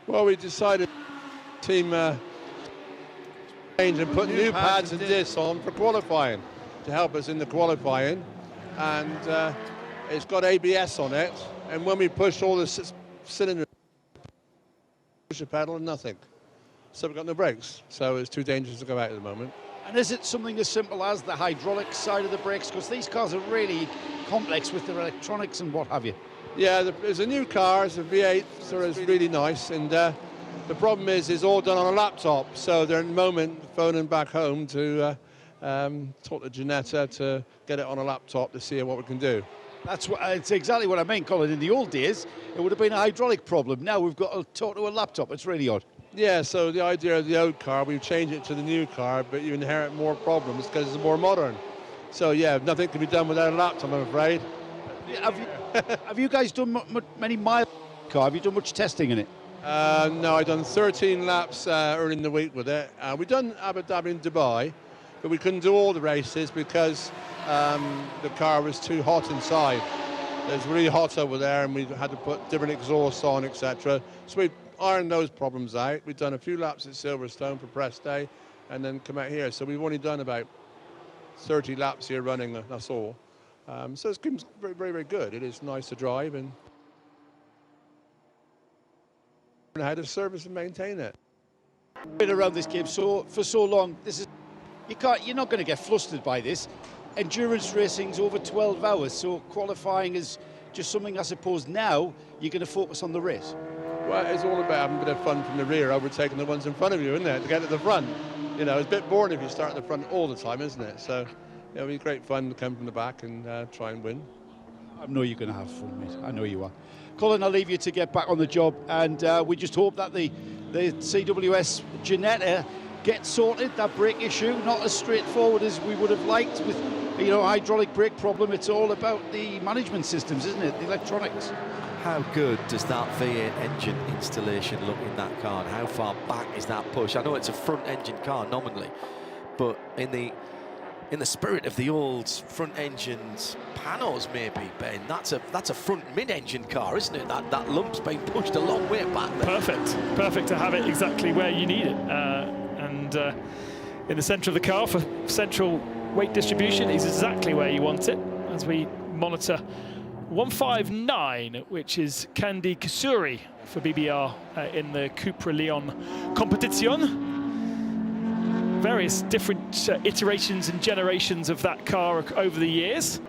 Well, we decided team change and put new pads and discs on for qualifying to help us in the qualifying, and it's got ABS on it, and when we push all the cylinders, push the pedal and nothing, so we've got no brakes, so it's too dangerous to go out at the moment. And is it something as simple as the hydraulic side of the brakes? Because these cars are really complex with their electronics and what have you. Yeah, there's a new car, it's a V8, so it's really nice, and the problem is it's all done on a laptop, so they're in the moment phoning back home to talk to Ginetta to get it on a laptop to see what we can do. It's exactly what I mean, Colin. In the old days, it would have been a hydraulic problem. Now we've got to talk to a laptop. It's really odd. Yeah, so the idea of the old car, we've changed it to the new car, but you inherit more problems because it's more modern. So yeah, nothing can be done without a lap time, I'm afraid. Have you guys done many miles? Have you done much testing in it? No, I've done 13 laps early in the week with it. We've done Abu Dhabi and Dubai, but we couldn't do all the races because the car was too hot inside. It was really hot over there, and we had to put different exhausts on, etc. So we ironed those problems out. We've done a few laps at Silverstone for press day, and then come out here. So we've only done about 30 laps here running, that's all. So it's been very, very, very good. It is nice to drive and how to service and maintain it. Been around this game for so long. You're not going to get flustered by this. Endurance racing's over 12 hours, so qualifying is just something I suppose now you're going to focus on the race. Well, it's all about having a bit of fun from the rear, overtaking the ones in front of you, isn't it? To get to the front. You know, it's a bit boring if you start at the front all the time, isn't it? So it'll be great fun to come from the back and try and win. I know you're going to have fun, mate. I know you are. Colin, I'll leave you to get back on the job, and we just hope that the CWS Ginetta gets sorted. That brake issue, not as straightforward as we would have liked with, you know, hydraulic brake problem. It's all about the management systems, isn't it? The electronics. How good does that V8 engine installation look in that car, and how far back is that push? I know it's a front engine car nominally, but in the spirit of the old front engines panels, maybe, Ben, that's a front mid-engine car, isn't it? That lump's been pushed a long way back there. Perfect to have it exactly where you need it, and in the centre of the car for central weight distribution is exactly where you want it. As we monitor 159, which is Candy Kasuri for BBR in the Cupra Leon competition. Various different iterations and generations of that car over the years.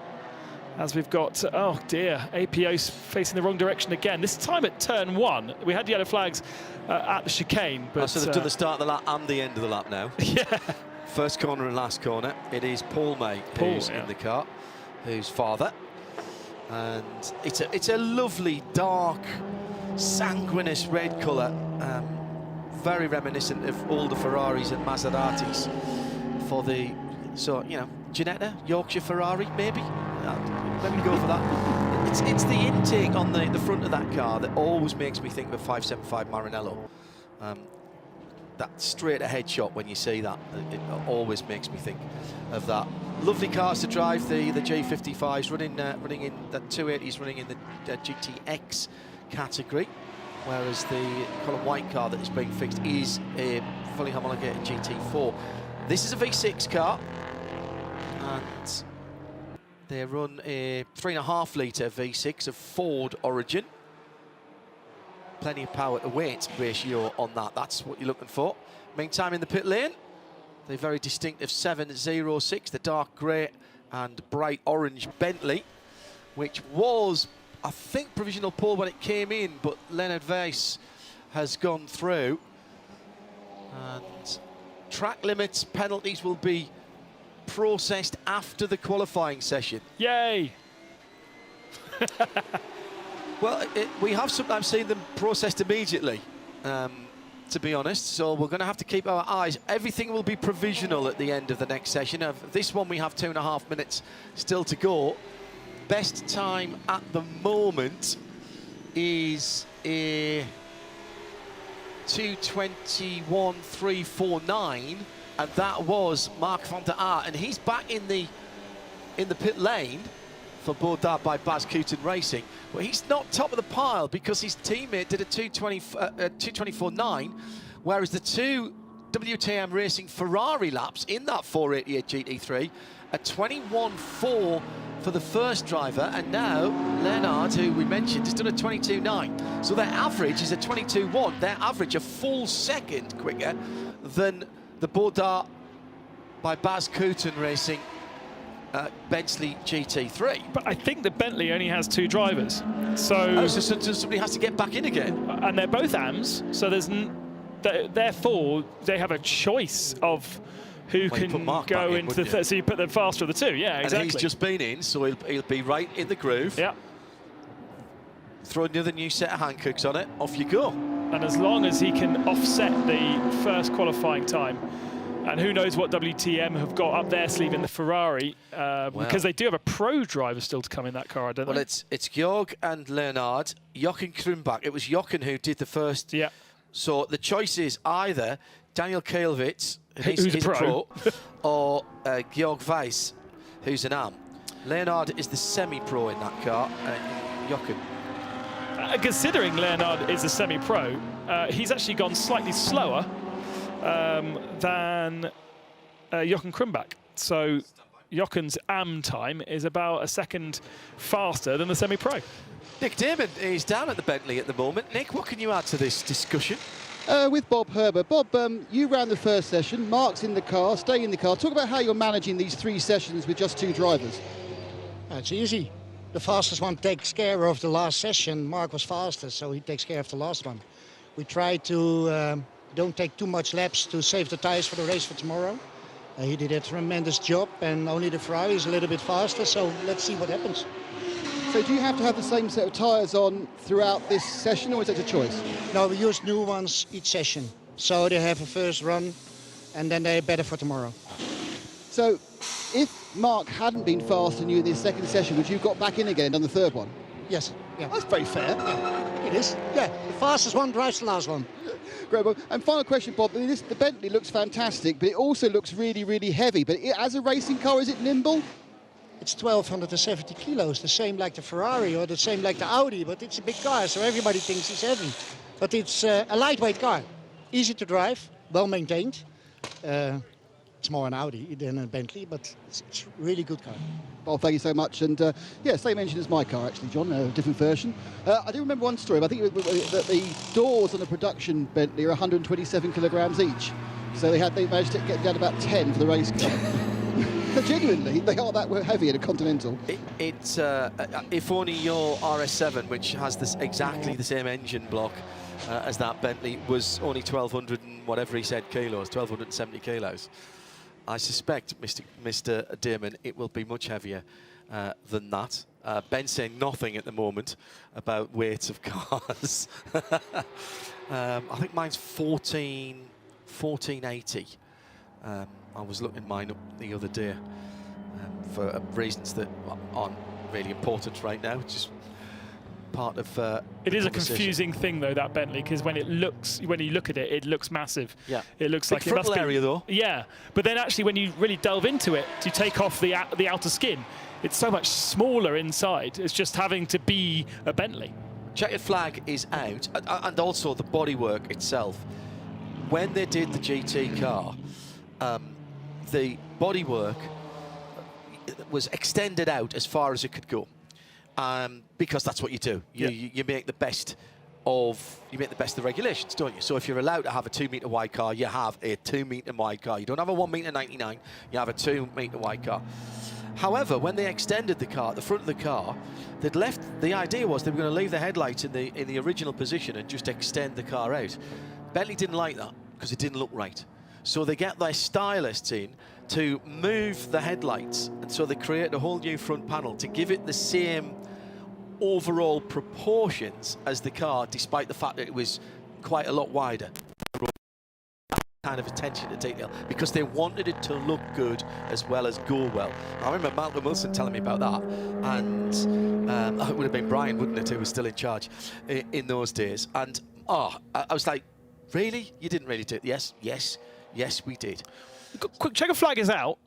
As we've got, oh dear, APO's facing the wrong direction again. This time at turn 1. We had yellow flags at the chicane. But, so they've done the start of the lap and the end of the lap now. Yeah. First corner and last corner. It is Paul May who's in the car, who's father. And it's a lovely, dark, sanguineous red colour. Very reminiscent of older Ferraris and Maseratis for the, so, you know, Ginetta, Yorkshire Ferrari, maybe? Let me go for that. It's the intake on the front of that car that always makes me think of a 575 Maranello. That straight ahead shot when you see that, it always makes me think of that. Lovely cars to drive, the G55s running in the 280s, running in the GTX category. Whereas the Colin White car that is being fixed is a fully homologated GT4. This is a V6 car, and they run a 3.5 litre V6 of Ford origin. Plenty of power to weight ratio on that, that's what you're looking for. Meantime, in the pit lane, the very distinctive 706, the dark grey and bright orange Bentley, which was, I think, provisional pole when it came in, but Leonard Weiss has gone through. And track limits, penalties will be processed after the qualifying session. Yay! Well, we have sometimes seen them processed immediately, to be honest, so we're going to have to keep our eyes. Everything will be provisional at the end of the next session. Of this one, we have 2.5 minutes still to go. Best time at the moment is a 2:21.349, and that was Mark van der Aert, and he's back in the pit lane for Baudard by Baz Coutin Racing, but he's not top of the pile because his teammate did a 2:24.9, whereas the two WTM Racing Ferrari laps in that 488 GT3 are 21.4 for the first driver, and now Leonard, who we mentioned, has done a 22.9. So their average is a 22.1. Their average a full second quicker than the Baudard by Baz Coutin Racing Bentley GT3. But I think the Bentley only has 2 drivers. So somebody has to get back in again. And they're both AMs, so therefore they have a choice of who can go into the so you put the faster of the 2, yeah, exactly. And he's just been in, so he'll be right in the groove. Yeah. Throw another new set of Hankooks on it, off you go. And as long as he can offset the first qualifying time And who knows what WTM have got up their sleeve in the Ferrari, because they do have a pro driver still to come in that car, don't they? Well, it's Georg and Leonard, Jochen Krumbach. It was Jochen who did the first. Yeah. So the choice is either Daniel Kaelwitz, who's a pro, or Georg Weiss, who's an AM. Leonard is the semi-pro in that car, Jochen. Considering Leonard is a semi-pro, he's actually gone slightly slower than Jochen Krumbach. So Jochen's AM time is about a second faster than the semi-pro. Nick Damon is down at the Bentley at the moment. Nick, what can you add to this discussion? With Bob Herbert. Bob, you ran the first session. Mark's in the car, staying in the car. Talk about how you're managing these 3 sessions with just 2 drivers. It's easy. The fastest one takes care of the last session. Mark was faster, so he takes care of the last one. We try to don't take too much laps to save the tires for the race for tomorrow. He did a tremendous job, and only the Ferrari is a little bit faster, so let's see what happens. So do you have to have the same set of tyres on throughout this session, or is it a choice? No, we use new ones each session. So they have a first run, and then they're better for tomorrow. So if Mark hadn't been faster than you in this second session, would you have got back in again and done the third one? Yes. Yeah. That's very fair. Yeah, it is. Yeah, the fastest one drives the last one. Great, Bob. And final question, Bob. The Bentley looks fantastic, but it also looks really, really heavy. But as a racing car, is it nimble? It's 1,270 kilos, the same like the Ferrari or the same like the Audi, but it's a big car, so everybody thinks it's heavy. But it's a lightweight car, easy to drive, well maintained. It's more an Audi than a Bentley, but it's a really good car. Well, thank you so much. And yeah, same engine as my car, actually, John, a different version. I do remember one story, but I think that the doors on the production Bentley are 127 kilograms each. So they managed to get down about 10 for the race car. Genuinely, they are that heavy in a Continental. It's if only your RS7, which has exactly the same engine block as that Bentley, was only 1,200 and whatever he said kilos, 1,270 kilos. I suspect, Mr. Damon, it will be much heavier than that. Ben's saying nothing at the moment about weights of cars. I think mine's 1480. I was looking mine up the other day for reasons that aren't really important right now. It's just part of. It is a confusing thing though, that Bentley, because when you look at it, it looks massive. Yeah. It looks big like it must be area though. Yeah, but then actually when you really delve into it, to take off the outer skin, it's so much smaller inside. It's just having to be a Bentley. Checkered flag is out, and also the bodywork itself. When they did the GT car, the bodywork was extended out as far as it could go, because that's what you do. You make the best of the regulations, don't you? So if you're allowed to have a 2 metre wide car, you have a 2 metre wide car. You don't have a 1 metre 99. You have a 2 metre wide car. However, when they extended the car, the front of the car, they'd left. The idea was they were going to leave the headlights in the original position and just extend the car out. Bentley didn't like that because it didn't look right. So they get their stylists in to move the headlights, and so they create a whole new front panel to give it the same overall proportions as the car, despite the fact that it was quite a lot wider. Kind of attention to detail, because they wanted it to look good as well as go well. I remember Malcolm Wilson telling me about that, and it would have been Brian, wouldn't it, who was still in charge in those days. And I was like, really? You didn't really do it? Yes, we did. Quick, checker flag is out.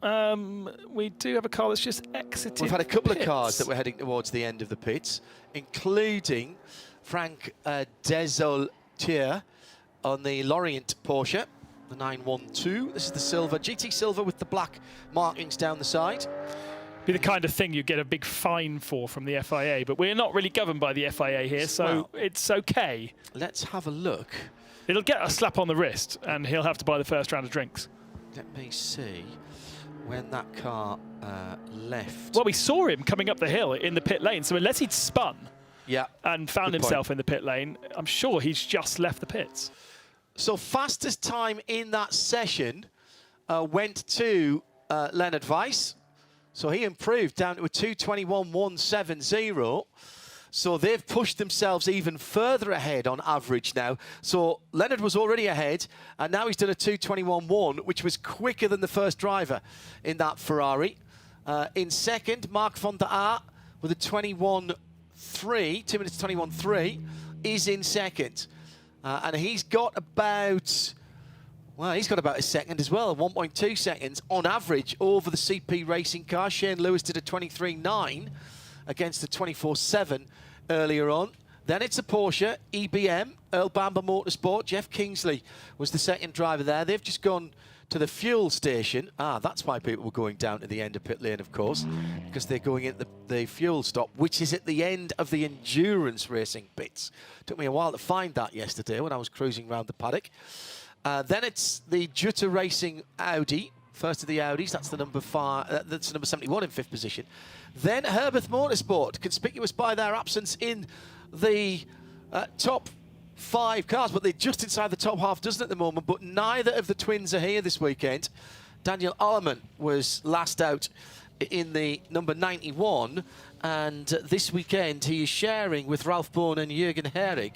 We do have a car that's just exited. We've had a couple pits. of cars that were heading towards the end of the pits, including Frank Desoltier on the Lorient Porsche, the 912. This is the silver, GT silver with the black markings down the side. Be the kind of thing you get a big fine for from the FIA, but we're not really governed by the FIA here, so it's okay. Let's have a look. It'll get a slap on the wrist, and he'll have to buy the first round of drinks. Let me see when that car left. Well, we saw him coming up the hill in the pit lane, so unless he'd spun and found himself in the pit lane, I'm sure he's just left the pits. So fastest time in that session went to Leonard Weiss. So he improved down to a 2:21.170. So they've pushed themselves even further ahead on average now. So Leonard was already ahead, and now he's done a 2:21.1, which was quicker than the first driver in that Ferrari. In second, Mark van der Aert with a 21.3, 2 minutes 21.3, is in second. And he's got about... Well, he's got about a second as well, 1.2 seconds on average over the CP racing car. Shane Lewis did a 23.9 against the 24.7 earlier on. Then it's a Porsche, EBM, Earl Bamber Motorsport. Jeff Kingsley was the second driver there. They've just gone to the fuel station. That's why people were going down to the end of pit lane, of course, because they're going into the fuel stop, which is at the end of the endurance racing bits. Took me a while to find that yesterday when I was cruising around the paddock. Then it's the Jutta Racing Audi, first of the Audis. That's the number 5. That's number 71 in 5th position. Then Herbeth Motorsport, conspicuous by their absence in the top 5 cars, but they're just inside the top half dozen at the moment. But neither of the twins are here this weekend. Daniel Alleman was last out in the number 91, and this weekend he is sharing with Ralph Bourne and Jürgen Herrig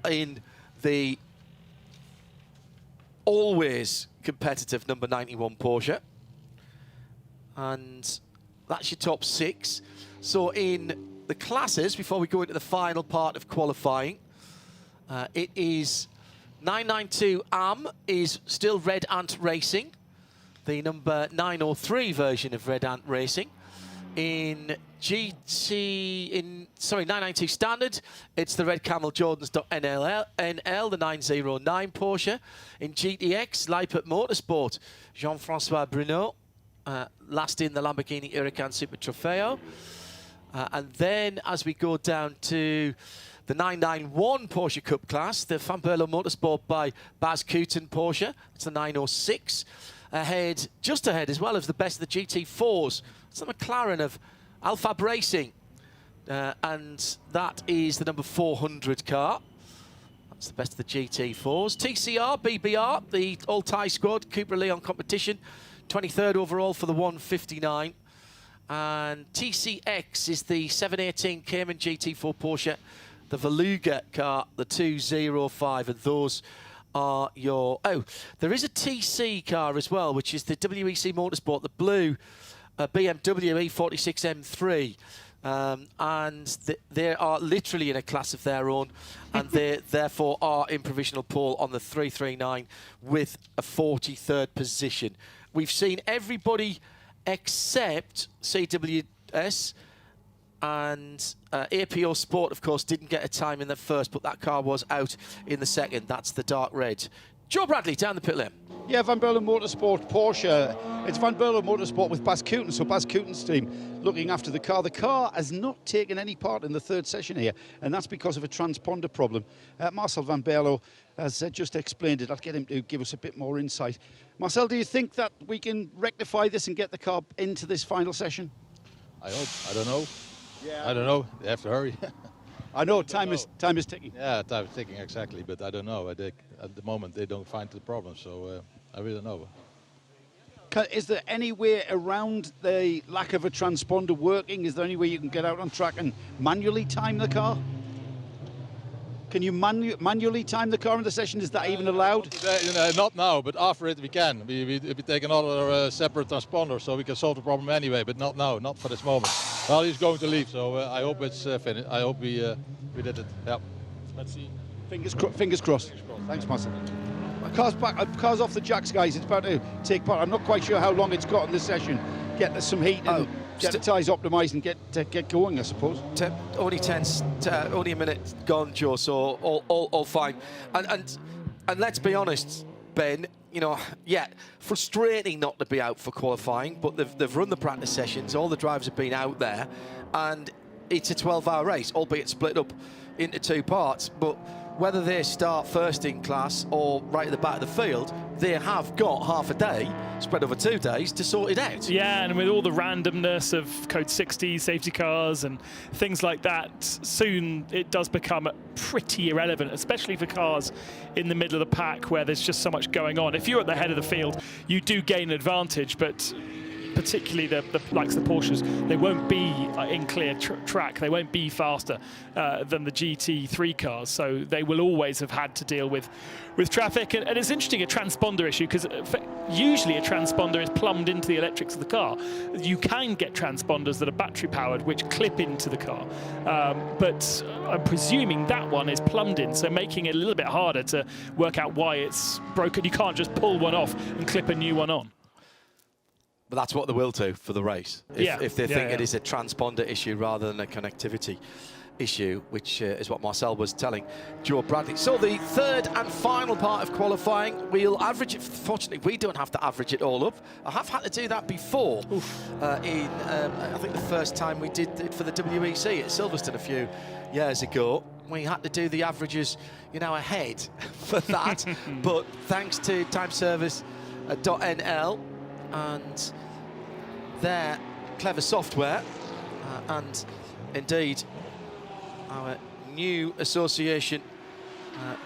in the always competitive number 91 Porsche. And that's your top 6. So in the classes, before we go into the final part of qualifying, it is 992 AM is still Red Ant Racing, the number 903 version of Red Ant Racing. In 992 Standard, it's the Red Camel Jordans.NL, the 909 Porsche. In GTX, Leipert Motorsport, Jean-Francois Bruno, last in the Lamborghini Huracan Super Trofeo. And then as we go down to the 991 Porsche Cup class, the Van Berlo Motorsport by Bas Kooten Porsche, it's the 906. Ahead, just ahead as well of the best of the GT4s. It's the McLaren of Alfab Racing. And that is the number 400 car. That's the best of the GT4s. TCR, BBR, the all-tie squad, Cooper Leon competition. 23rd overall for the 159. And TCX is the 718 Cayman GT4 Porsche, the Veluga car, the 205. And those are your... Oh, there is a TC car as well, which is the WEC Motorsport, the blue BMW E46 M3. And they are literally in a class of their own, and they therefore are in provisional pole on the 339 with a 43rd position. We've seen everybody except CWS, and APO Sport, of course, didn't get a time in the first, but that car was out in the second. That's the dark red. Joe Bradley down the pit lane. Yeah, Van Berlo Motorsport Porsche. It's Van Berlo Motorsport with Bas Kooten, so Bas Kooten's team looking after the car. The car has not taken any part in the third session here, and that's because of a transponder problem. Marcel Van Berlo has just explained it. I'll get him to give us a bit more insight. Marcel, do you think that we can rectify this and get the car into this final session? I hope. I don't know. Yeah. I don't know. They have to hurry. I know time is ticking. Yeah, time is ticking, exactly. But I don't know. At the moment, they don't find the problem. So I really don't know. Is there any way around the lack of a transponder working? Is there any way you can get out on track and manually time the car? Can you manually time the car in the session? Is that even allowed? Not now, but after it we can. We take another separate transponder so we can solve the problem anyway, but not now, not for this moment. Well, he's going to leave, so I hope it's finished. I hope we did it. Yeah. Let's see. Fingers crossed. Thanks, Marcel. Car's off the jacks, guys. It's about to take part. I'm not quite sure how long it's got in this session. Get some heat and get the tyres optimised and get going, I suppose. Only a minute gone, Joe. So all fine. And let's be honest, Ben. You know, yeah, frustrating not to be out for qualifying, but they've run the practice sessions. All the drivers have been out there, and it's a 12-hour race, albeit split up into 2 parts. But whether they start first in class or right at the back of the field, they have got half a day spread over 2 days to sort it out. Yeah, and with all the randomness of code 60 safety cars and things like that, soon it does become pretty irrelevant, especially for cars in the middle of the pack where there's just so much going on. If you're at the head of the field, you do gain an advantage, but particularly the likes of the Porsches, they won't be in clear track. They won't be faster than the GT3 cars, so they will always have had to deal with traffic. And it's interesting, a transponder issue, because usually a transponder is plumbed into the electrics of the car. You can get transponders that are battery powered which clip into the car, but I'm presuming that one is plumbed in, so making it a little bit harder to work out why it's broken. You can't just pull one off and clip a new one on. But that's what they will do for the race. If they think it is a transponder issue rather than a connectivity issue, which is what Marcel was telling Joe Bradley. So the third and final part of qualifying, we'll average it. Fortunately, we don't have to average it all up. I have had to do that before I think the first time we did it for the WEC at Silverstone a few years ago. We had to do the averages, you know, ahead for that. But thanks to timeservice.nl and their clever software, and indeed our new association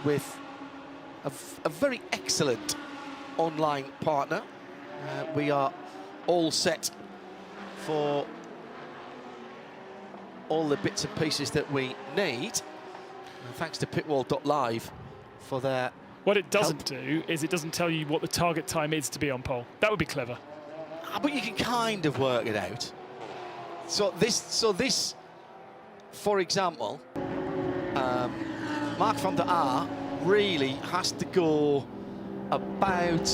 with a very excellent online partner, we are all set for all the bits and pieces that we need. Thanks to pitwall.live for their What it doesn't do is it doesn't tell you what the target time is to be on pole. That would be clever. But you can kind of work it out. So this, for example, Mark van der Aar really has to go about,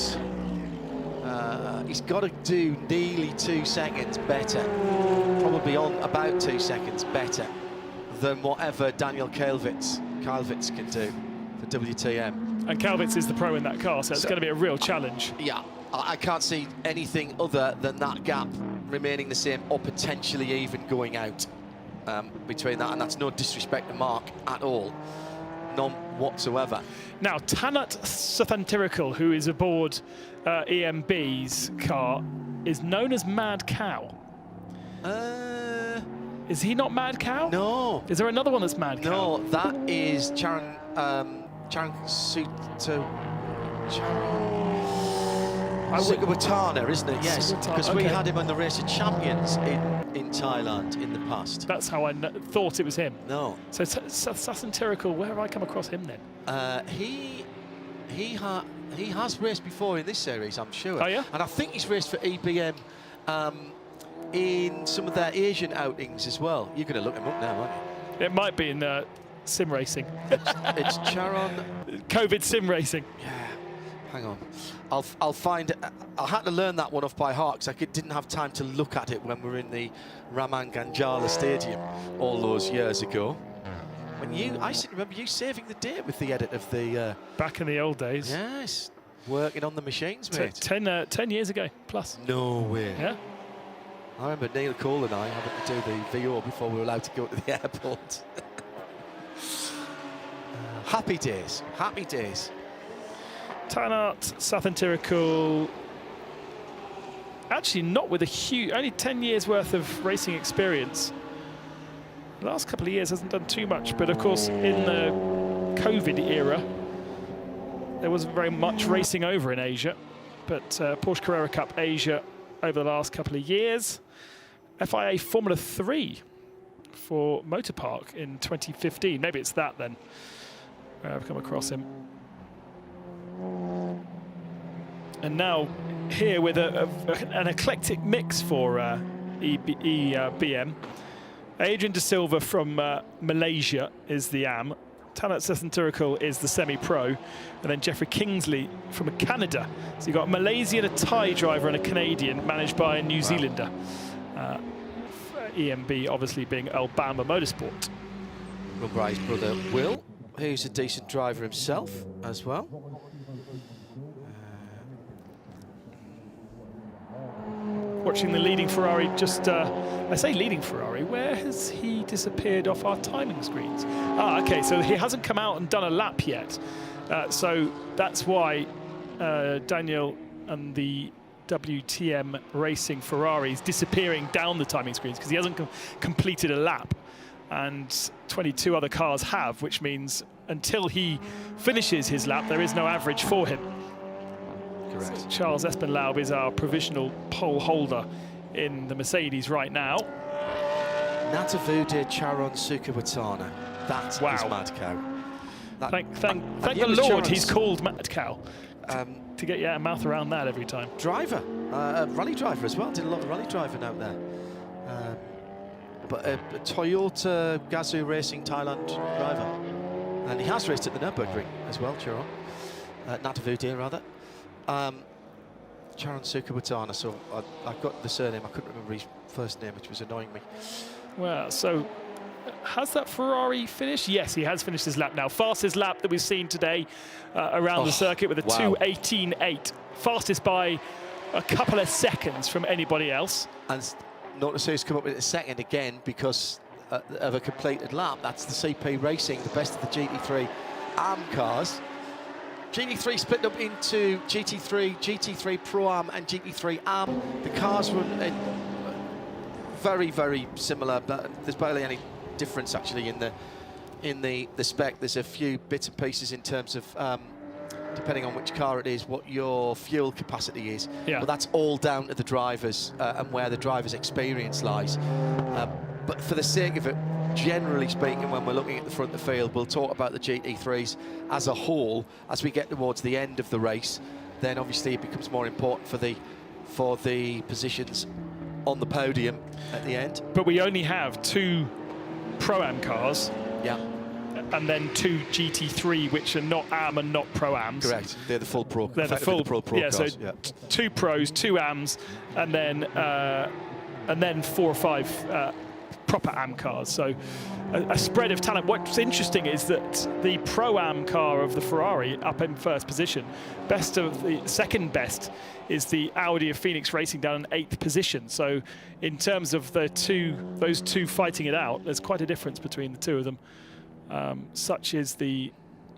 he's got to do nearly 2 seconds better, probably on about 2 seconds better than whatever Daniel Kylwitz can do for WTM. And Kylwitz is the pro in that car, so it's going to be a real challenge. Yeah, I can't see anything other than that gap remaining the same or potentially even going out between that, and that's no disrespect to Mark at all. None whatsoever. Now, Tanat Sathantirikul, who is aboard EMB's car, is known as Mad Cow. Is he not Mad Cow? No. Is there another one that's Mad Cow? No, that is Charan Sugawatana, isn't it? Yes, because we had him on the Race of Champions in Thailand in the past. That's how I thought it was him. No. So Sathantirikul, where have I come across him then? He has raced before in this series, I'm sure. Oh, yeah? And I think he's raced for EBM in some of their Asian outings as well. You're going to look him up now, aren't you? It might be in sim racing. It's Charon. COVID sim racing. Yeah. Hang on. I'll find it. I had to learn that one off by heart because I didn't have time to look at it when we were in the Raman Ganjala Stadium all those years ago. When I still remember you saving the day with the edit of the... Back in the old days. Yes. Working on the machines, mate. 10 years ago, plus. No way. Yeah. I remember Neil Cole and I having to do the VO before we were allowed to go to the airport. Happy days. Happy days. Tanat Sathantirikul, actually not with a huge, only 10 years worth of racing experience. The last couple of years hasn't done too much, but of course in the COVID era, there wasn't very much racing over in Asia. But Porsche Carrera Cup Asia over the last couple of years. FIA Formula 3 for Motor Park in 2015. Maybe it's that then. I've come across him. And now here with an eclectic mix for EBM. Adrian De Silva from Malaysia is the AM. Tanat Sathantirikul is the semi-pro. And then Jeffrey Kingsley from Canada. So you've got a Malaysian, a Thai driver and a Canadian managed by a New Zealander. EMB obviously being Alabama Motorsport. Run by his brother Will, who's a decent driver himself as well. Watching the leading Ferrari, I say leading Ferrari, where has he disappeared off our timing screens? Okay, so he hasn't come out and done a lap yet. So that's why Daniel and the WTM Racing Ferrari is disappearing down the timing screens because he hasn't completed a lap. And 22 other cars have, which means until he finishes his lap, there is no average for him. Correct. So Charles Espenlaub is our provisional pole holder in the Mercedes right now. Natavude Charon Sukawatana. That is Wow. mad cow. That- Thank he the was Lord Charon's he's called Mad Cow um, to get your mouth around that every time. driver, a rally driver as well. Did a lot of rally driving out there. But a Toyota Gazoo Racing Thailand driver. And he has raced at the Nürburgring as well, Charon. Natavude, rather. Charon Sukawatana, so I got the surname, I couldn't remember his first name, which was annoying me. Well, so has that Ferrari finished? Yes, he has finished his lap now. Fastest lap that we've seen today around the circuit with a 2:18.8. Fastest by a couple of seconds from anybody else. And notice who's come up with it a second again because of a completed lap. That's the CP Racing, the best of the GT3 ARM cars. GT3 split up into GT3, GT3 Pro Am and GT3 ARM. The cars run very, very similar, but there's barely any difference actually in the spec. There's a few bits and pieces in terms of depending on which car it is, what your fuel capacity is. Yeah. But that's all down to the drivers and where the driver's experience lies. But for the sake of it, generally speaking, when we're looking at the front of the field, we'll talk about the GT3s as a whole as we get towards the end of the race. Then obviously it becomes more important for the positions on the podium at the end. But we only have 2 Pro-Am cars. Yeah. And then 2 GT3, which are not AM and not Pro-Ams. Correct. They're the full Pro. They're the full Pro yeah, cars. so 2 Pros, 2 AMs, and then 4 or 5 proper AM cars. So a spread of talent. What's interesting is that the Pro-Am car of the Ferrari up in first position, best of the second best is the Audi of Phoenix Racing down in 8th position. So in terms of those two fighting it out, there's quite a difference between the two of them. Such is the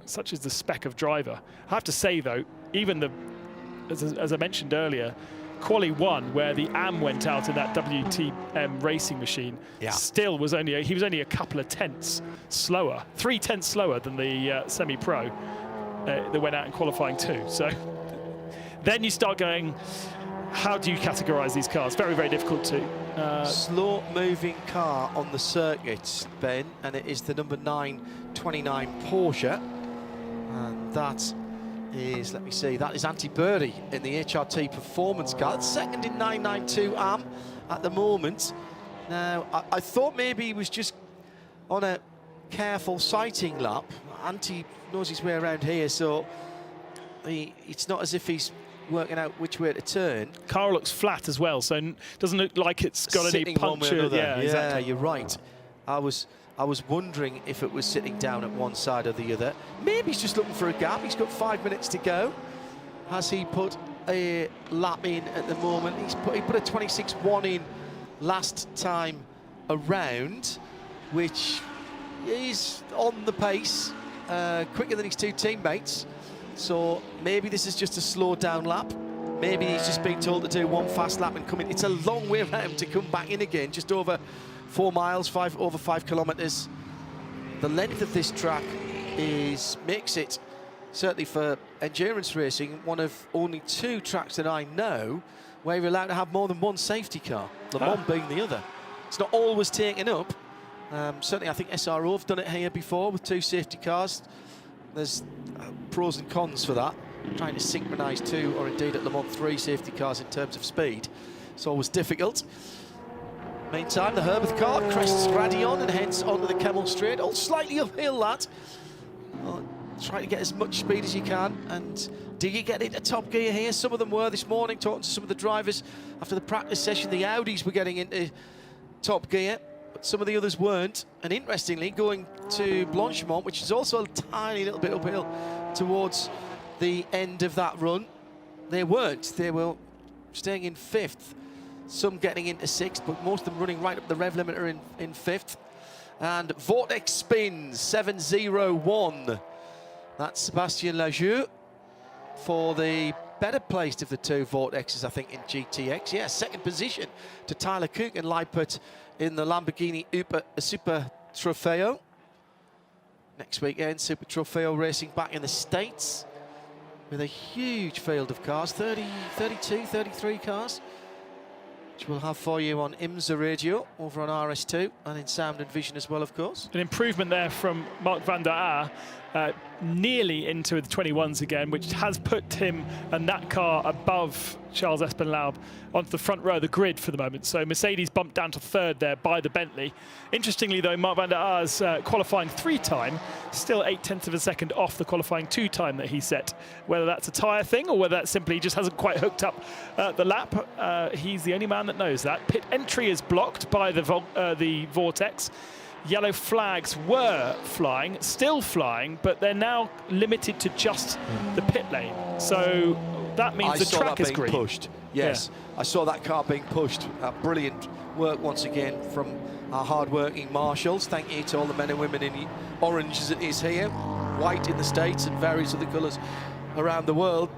spec of driver. I have to say though, even as I mentioned earlier, Quali 1, where the AM went out in that WTM racing machine, still was only a couple of tenths slower, 3 tenths slower than the semi-pro that went out in qualifying 2. So then you start going, how do you categorise these cars? Very, very difficult to. Slow-moving car on the circuit, Ben, and it is the number 929 Porsche, and that is, let me see, that is Antti Burdi in the HRT performance car. That's second in 992 AM at the moment. Now, I thought maybe he was just on a careful sighting lap. Antti knows his way around here, so it's not as if he's working out which way to turn. Car looks flat as well, so doesn't look like it's got any puncture. Yeah, exactly. You're right. I was wondering if it was sitting down at one side or the other. Maybe he's just looking for a gap. He's got 5 minutes to go. Has he put a lap in at the moment? He put a 26.1 in last time around, which is on the pace, quicker than his 2 teammates. So maybe this is just a slow down lap. Maybe he's just been told to do 1 fast lap and come in. It's a long way around to come back in again, just over 4 miles, over 5 kilometres. The length of this track makes it, certainly for endurance racing, one of only 2 tracks that I know where you're allowed to have more than 1 safety car, Le Mans being the other. It's not always taken up. Certainly I think SRO have done it here before with 2 safety cars. There's pros and cons for that. Trying to synchronise 2 or indeed at Le Mans 3 safety cars in terms of speed. It's always difficult. Meantime, the Herbert car crests Gradion and heads onto the Kemmel Straight. All slightly uphill, that. Well, try to get as much speed as you can. And do you get into top gear here? Some of them were this morning, talking to some of the drivers after the practice session. The Audis were getting into top gear, but some of the others weren't. And interestingly, going to Blanchimont, which is also a tiny little bit uphill towards the end of that run, they weren't. They were staying in 5th. Some getting into 6th, but most of them running right up the rev limiter in 5th. And Vortex spins, 7.01. That's Sebastian Lajoux for the better placed of the 2 Vortexes, I think, in GTX. Yeah, 2nd position to Tyler Cook and Lippert in the Lamborghini Super Trofeo. Next weekend, Super Trofeo racing back in the States with a huge field of cars, 32, 33 cars. which we'll have for you on IMSA radio over on RS2 and in sound and vision as well, of course. An improvement there from Mark van der Aar, nearly into the 21s again, which has put him and that car above Charles Espenlaub onto the front row of the grid for the moment. So Mercedes bumped down to third there by the Bentley. Interestingly, though, Mark van der Aar's qualifying 3 time, still 0.8 of a second off the qualifying 2 time that he set. Whether that's a tyre thing or whether that simply just hasn't quite hooked up the lap, he's the only man that knows that. Pit entry is blocked by the Vortex. Yellow flags were flying, still flying, but they're now limited to just the pit lane. So that means the track is green. Pushed. Yes, yeah. I saw that car being pushed. Brilliant work once again from our hard-working marshals. Thank you to all the men and women in orange as it is here, white in the States and various other colours around the world.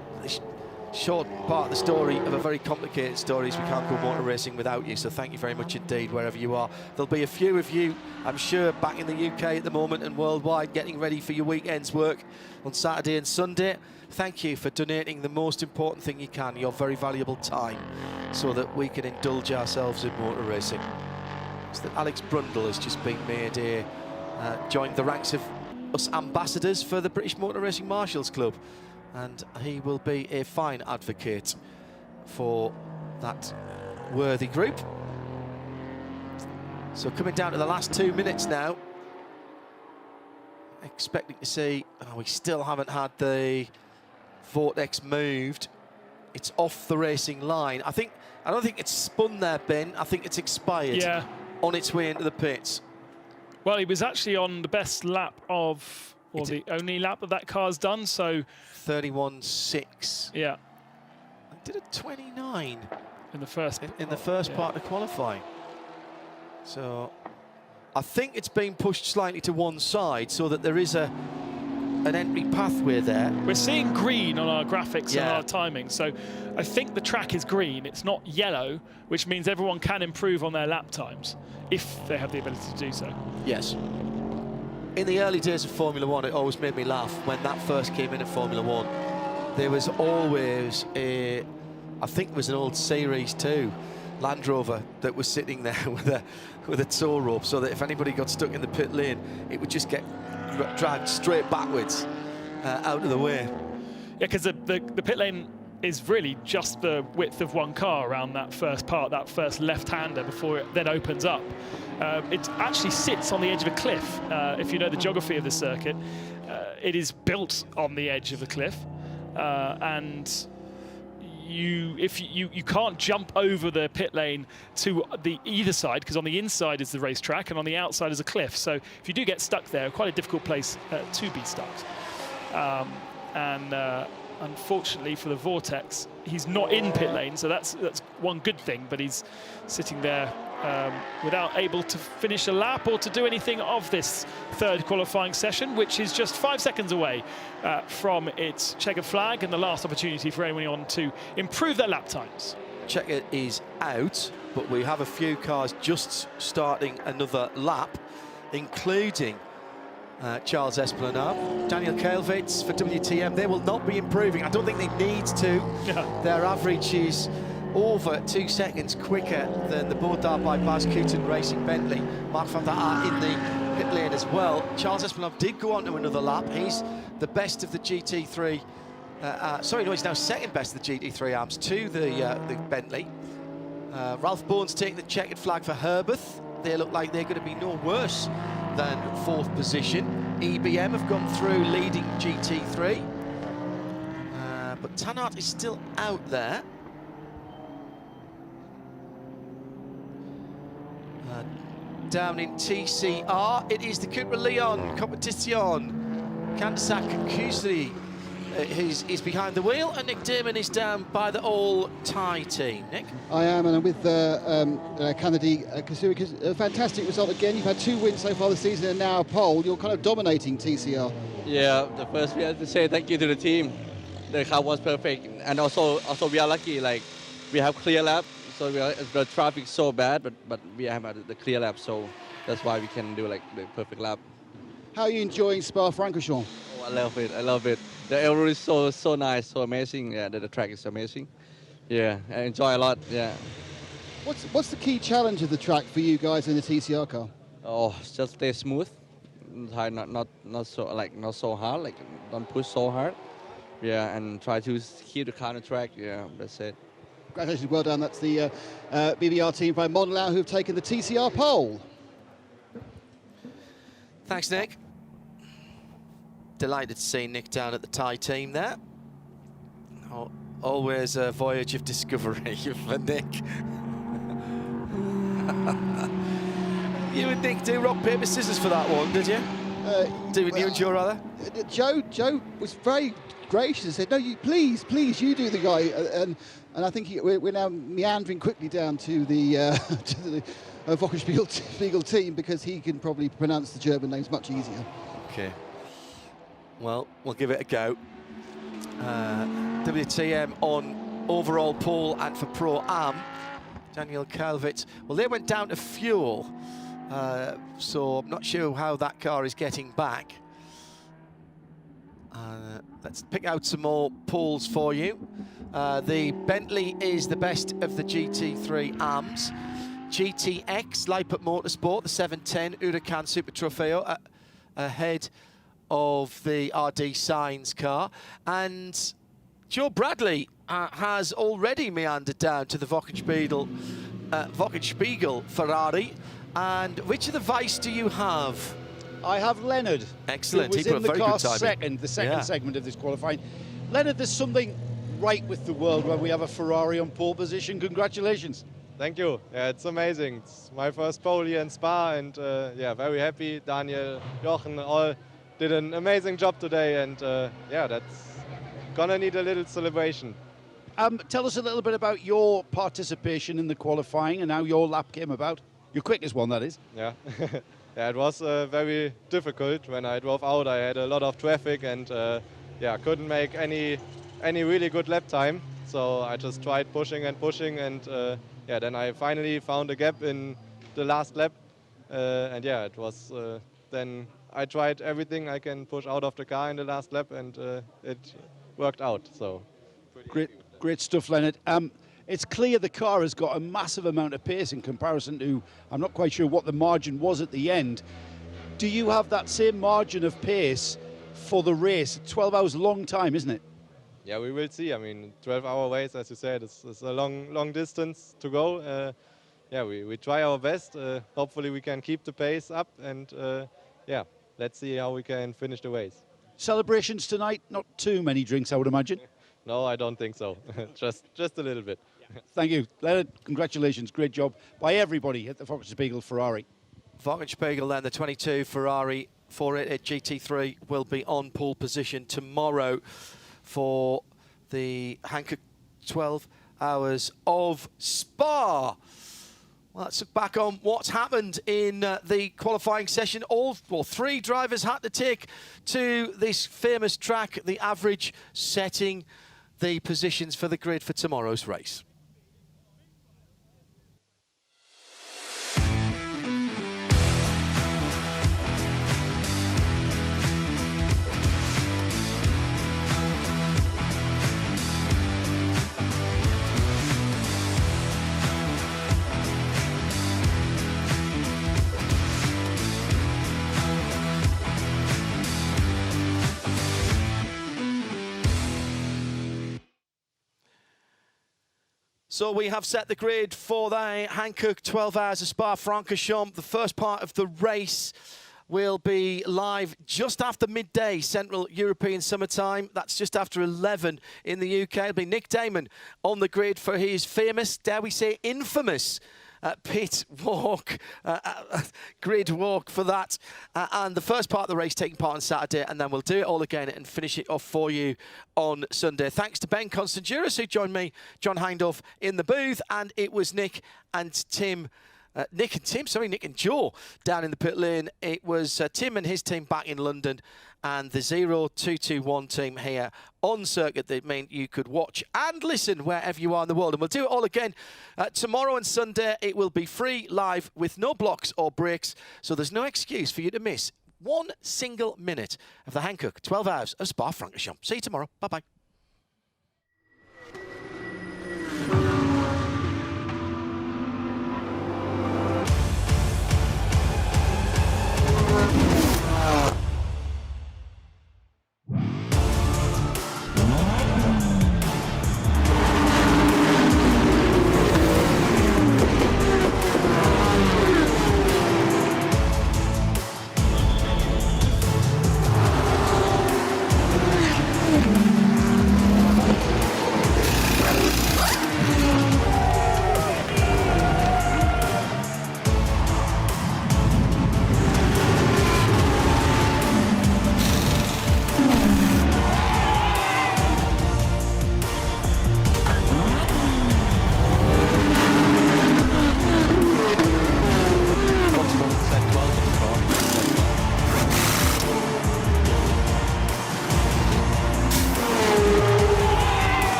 Short part of the story of a very complicated story is we can't go motor racing without you, so thank you very much indeed wherever you are. There'll be a few of you, I'm sure, back in the UK at the moment and worldwide getting ready for your weekend's work on Saturday and Sunday. Thank you for donating the most important thing you can, your very valuable time, so that we can indulge ourselves in motor racing. So that Alex Brundle has just been made a joined the ranks of us ambassadors for the British Motor Racing Marshals Club. And he will be a fine advocate for that worthy group. So coming down to the last 2 minutes now. Expecting to see, we still haven't had the Vortex moved. It's off the racing line. I don't think it's spun there, Ben. I think it's expired on its way into the pits. Well, he was actually on the best lap of, or the only lap that car's done, so 31.6. Yeah. Did a 29 in the first part of qualifying. So I think it's been pushed slightly to one side so that there is an entry pathway there. We're seeing green on our graphics and our timing, so I think the track is green. It's not yellow, which means everyone can improve on their lap times if they have the ability to do so. Yes. In the early days of Formula One, it always made me laugh when that first came in at Formula One. There was always I think it was an old Series 2 Land Rover that was sitting there with a tow rope, so that if anybody got stuck in the pit lane, it would just get dragged straight backwards out of the way. Yeah, because the pit lane is really just the width of one car around that first part, that first left-hander, before it then opens up. It actually sits on the edge of a cliff. If you know the geography of the circuit, it is built on the edge of the cliff, and you can't jump over the pit lane to the either side, because on the inside is the racetrack and on the outside is a cliff. So if you do get stuck there, quite a difficult place to be stuck. Unfortunately for the Vortex, he's not in pit lane, so that's one good thing, but he's sitting there without able to finish a lap or to do anything of this third qualifying session, which is just 5 seconds away from its checkered flag and the last opportunity for anyone to improve their lap times. Checker is out, but we have a few cars just starting another lap, including Charles Espenlaub, Daniel Kaelwitz for WTM. They will not be improving. I don't think they need to. Yeah. Their average is over 2 seconds quicker than the Baudard by Baz Coutin Racing Bentley. Mark van der Aar in the pit lane as well. Charles Espenlaub did go on to another lap. He's the best of the GT3. He's now second best of the GT3 arms to the Bentley. Ralph Bourne's taking the checkered flag for Herberth. They look like they're going to be no worse than fourth position. EBM have gone through leading GT3. But Tanart is still out there. Down in TCR, it is the Cupra Leon Competition. Kansak Kusli is behind the wheel, and Nick Damon is down by the all-tie team. Nick? I am, and I'm with Kennedy Kasuri. A fantastic result again. You've had 2 wins so far this season and now a pole. You're kind of dominating TCR. Yeah, the first we have to say thank you to the team. The car was perfect, and also we are lucky. Like, we have clear lap, so the traffic is so bad, but we have the clear lap, so that's why we can do like the perfect lap. How are you enjoying Spa-Francorchamps? Oh, I love it. I love it. The aero is so nice, so amazing. Yeah, the track is amazing. Yeah, I enjoy a lot. Yeah. What's the key challenge of the track for you guys in the TCR car? Oh, just stay smooth. Try not so hard. Like don't push so hard. Yeah, and try to keep the car on the track. Yeah, that's it. Congratulations, well done. That's the BBR team by Mondelau who've taken the TCR pole. Thanks, Nick. Delighted to see Nick down at the Thai team there. Oh, always a voyage of discovery for Nick. You and Nick do rock, paper, scissors for that one, did you? You and Joe, rather? Joe was very gracious and said, no, you please, you do the guy. And I think we're now meandering quickly down to the Wochenspiegel team because he can probably pronounce the German names much easier. Okay. Well, we'll give it a go. WTM on overall pole and for Pro-Am. Daniel Calvert. Well, they went down to fuel. So I'm not sure how that car is getting back. Let's pick out some more poles for you. The Bentley is the best of the GT3 AMs. GTX, Leipert Motorsport, the 710 Huracan Super Trofeo ahead of the RD Sainz car. And Joe Bradley has already meandered down to the Wochenspiegel Ferrari. And which of the Vice do you have? I have Leonard. Excellent. Who was He put in a the very car good time second, the second segment of this qualifying. Leonard, there's something right with the world when we have a Ferrari on pole position. Congratulations. Thank you. Yeah, it's amazing. It's my first pole here in Spa, and yeah, very happy. Daniel, Jochen, all did an amazing job today, and yeah, that's gonna need a little celebration. Tell us a little bit about your participation in the qualifying and how your lap came about. Your quickest one, that is. Yeah. Yeah, it was very difficult. When I drove out, I had a lot of traffic, and yeah, couldn't make any really good lap time. So I just tried pushing, and yeah, then I finally found a gap in the last lap, and yeah, it was. Then I tried everything I can push out of the car in the last lap, and it worked out. So great stuff, Leonard. It's clear the car has got a massive amount of pace in comparison to, I'm not quite sure what the margin was at the end. Do you have that same margin of pace for the race? 12 hours, a long time, isn't it? Yeah, we will see. I mean, 12-hour race, as you said, it's a long distance to go. Yeah, we try our best. Hopefully we can keep the pace up, and yeah, let's see how we can finish the race. Celebrations tonight, not too many drinks, I would imagine. No, I don't think so. just a little bit. Thank you, Leonard. Congratulations, great job by everybody at the Wochenspiegel Ferrari. Wochenspiegel then, the 22 Ferrari for it at GT3 will be on pole position tomorrow for the Hankook 12 hours of Spa. Well, let's look back on what's happened in the qualifying session. Three drivers had to take to this famous track, the average setting the positions for the grid for tomorrow's race. So we have set the grid for the Hankook 12 hours of Spa-Francorchamps. The first part of the race will be live just after midday Central European summertime. That's just after 11 in the UK. It'll be Nick Damon on the grid for his famous, dare we say, infamous pit walk, grid walk for that. And the first part of the race taking part on Saturday, and then we'll do it all again and finish it off for you on Sunday. Thanks to Ben Constanduras, who joined me, John Hindhaugh, in the booth, and it was Nick and Joe down in the pit lane. It was Tim and his team back in London, and the 0221 team here on circuit that meant you could watch and listen wherever you are in the world. And we'll do it all again tomorrow and Sunday. It will be free live with no blocks or breaks, so there's no excuse for you to miss one single minute of the Hankook 12 hours of Spa-Francorchamps. See you tomorrow. Bye-bye.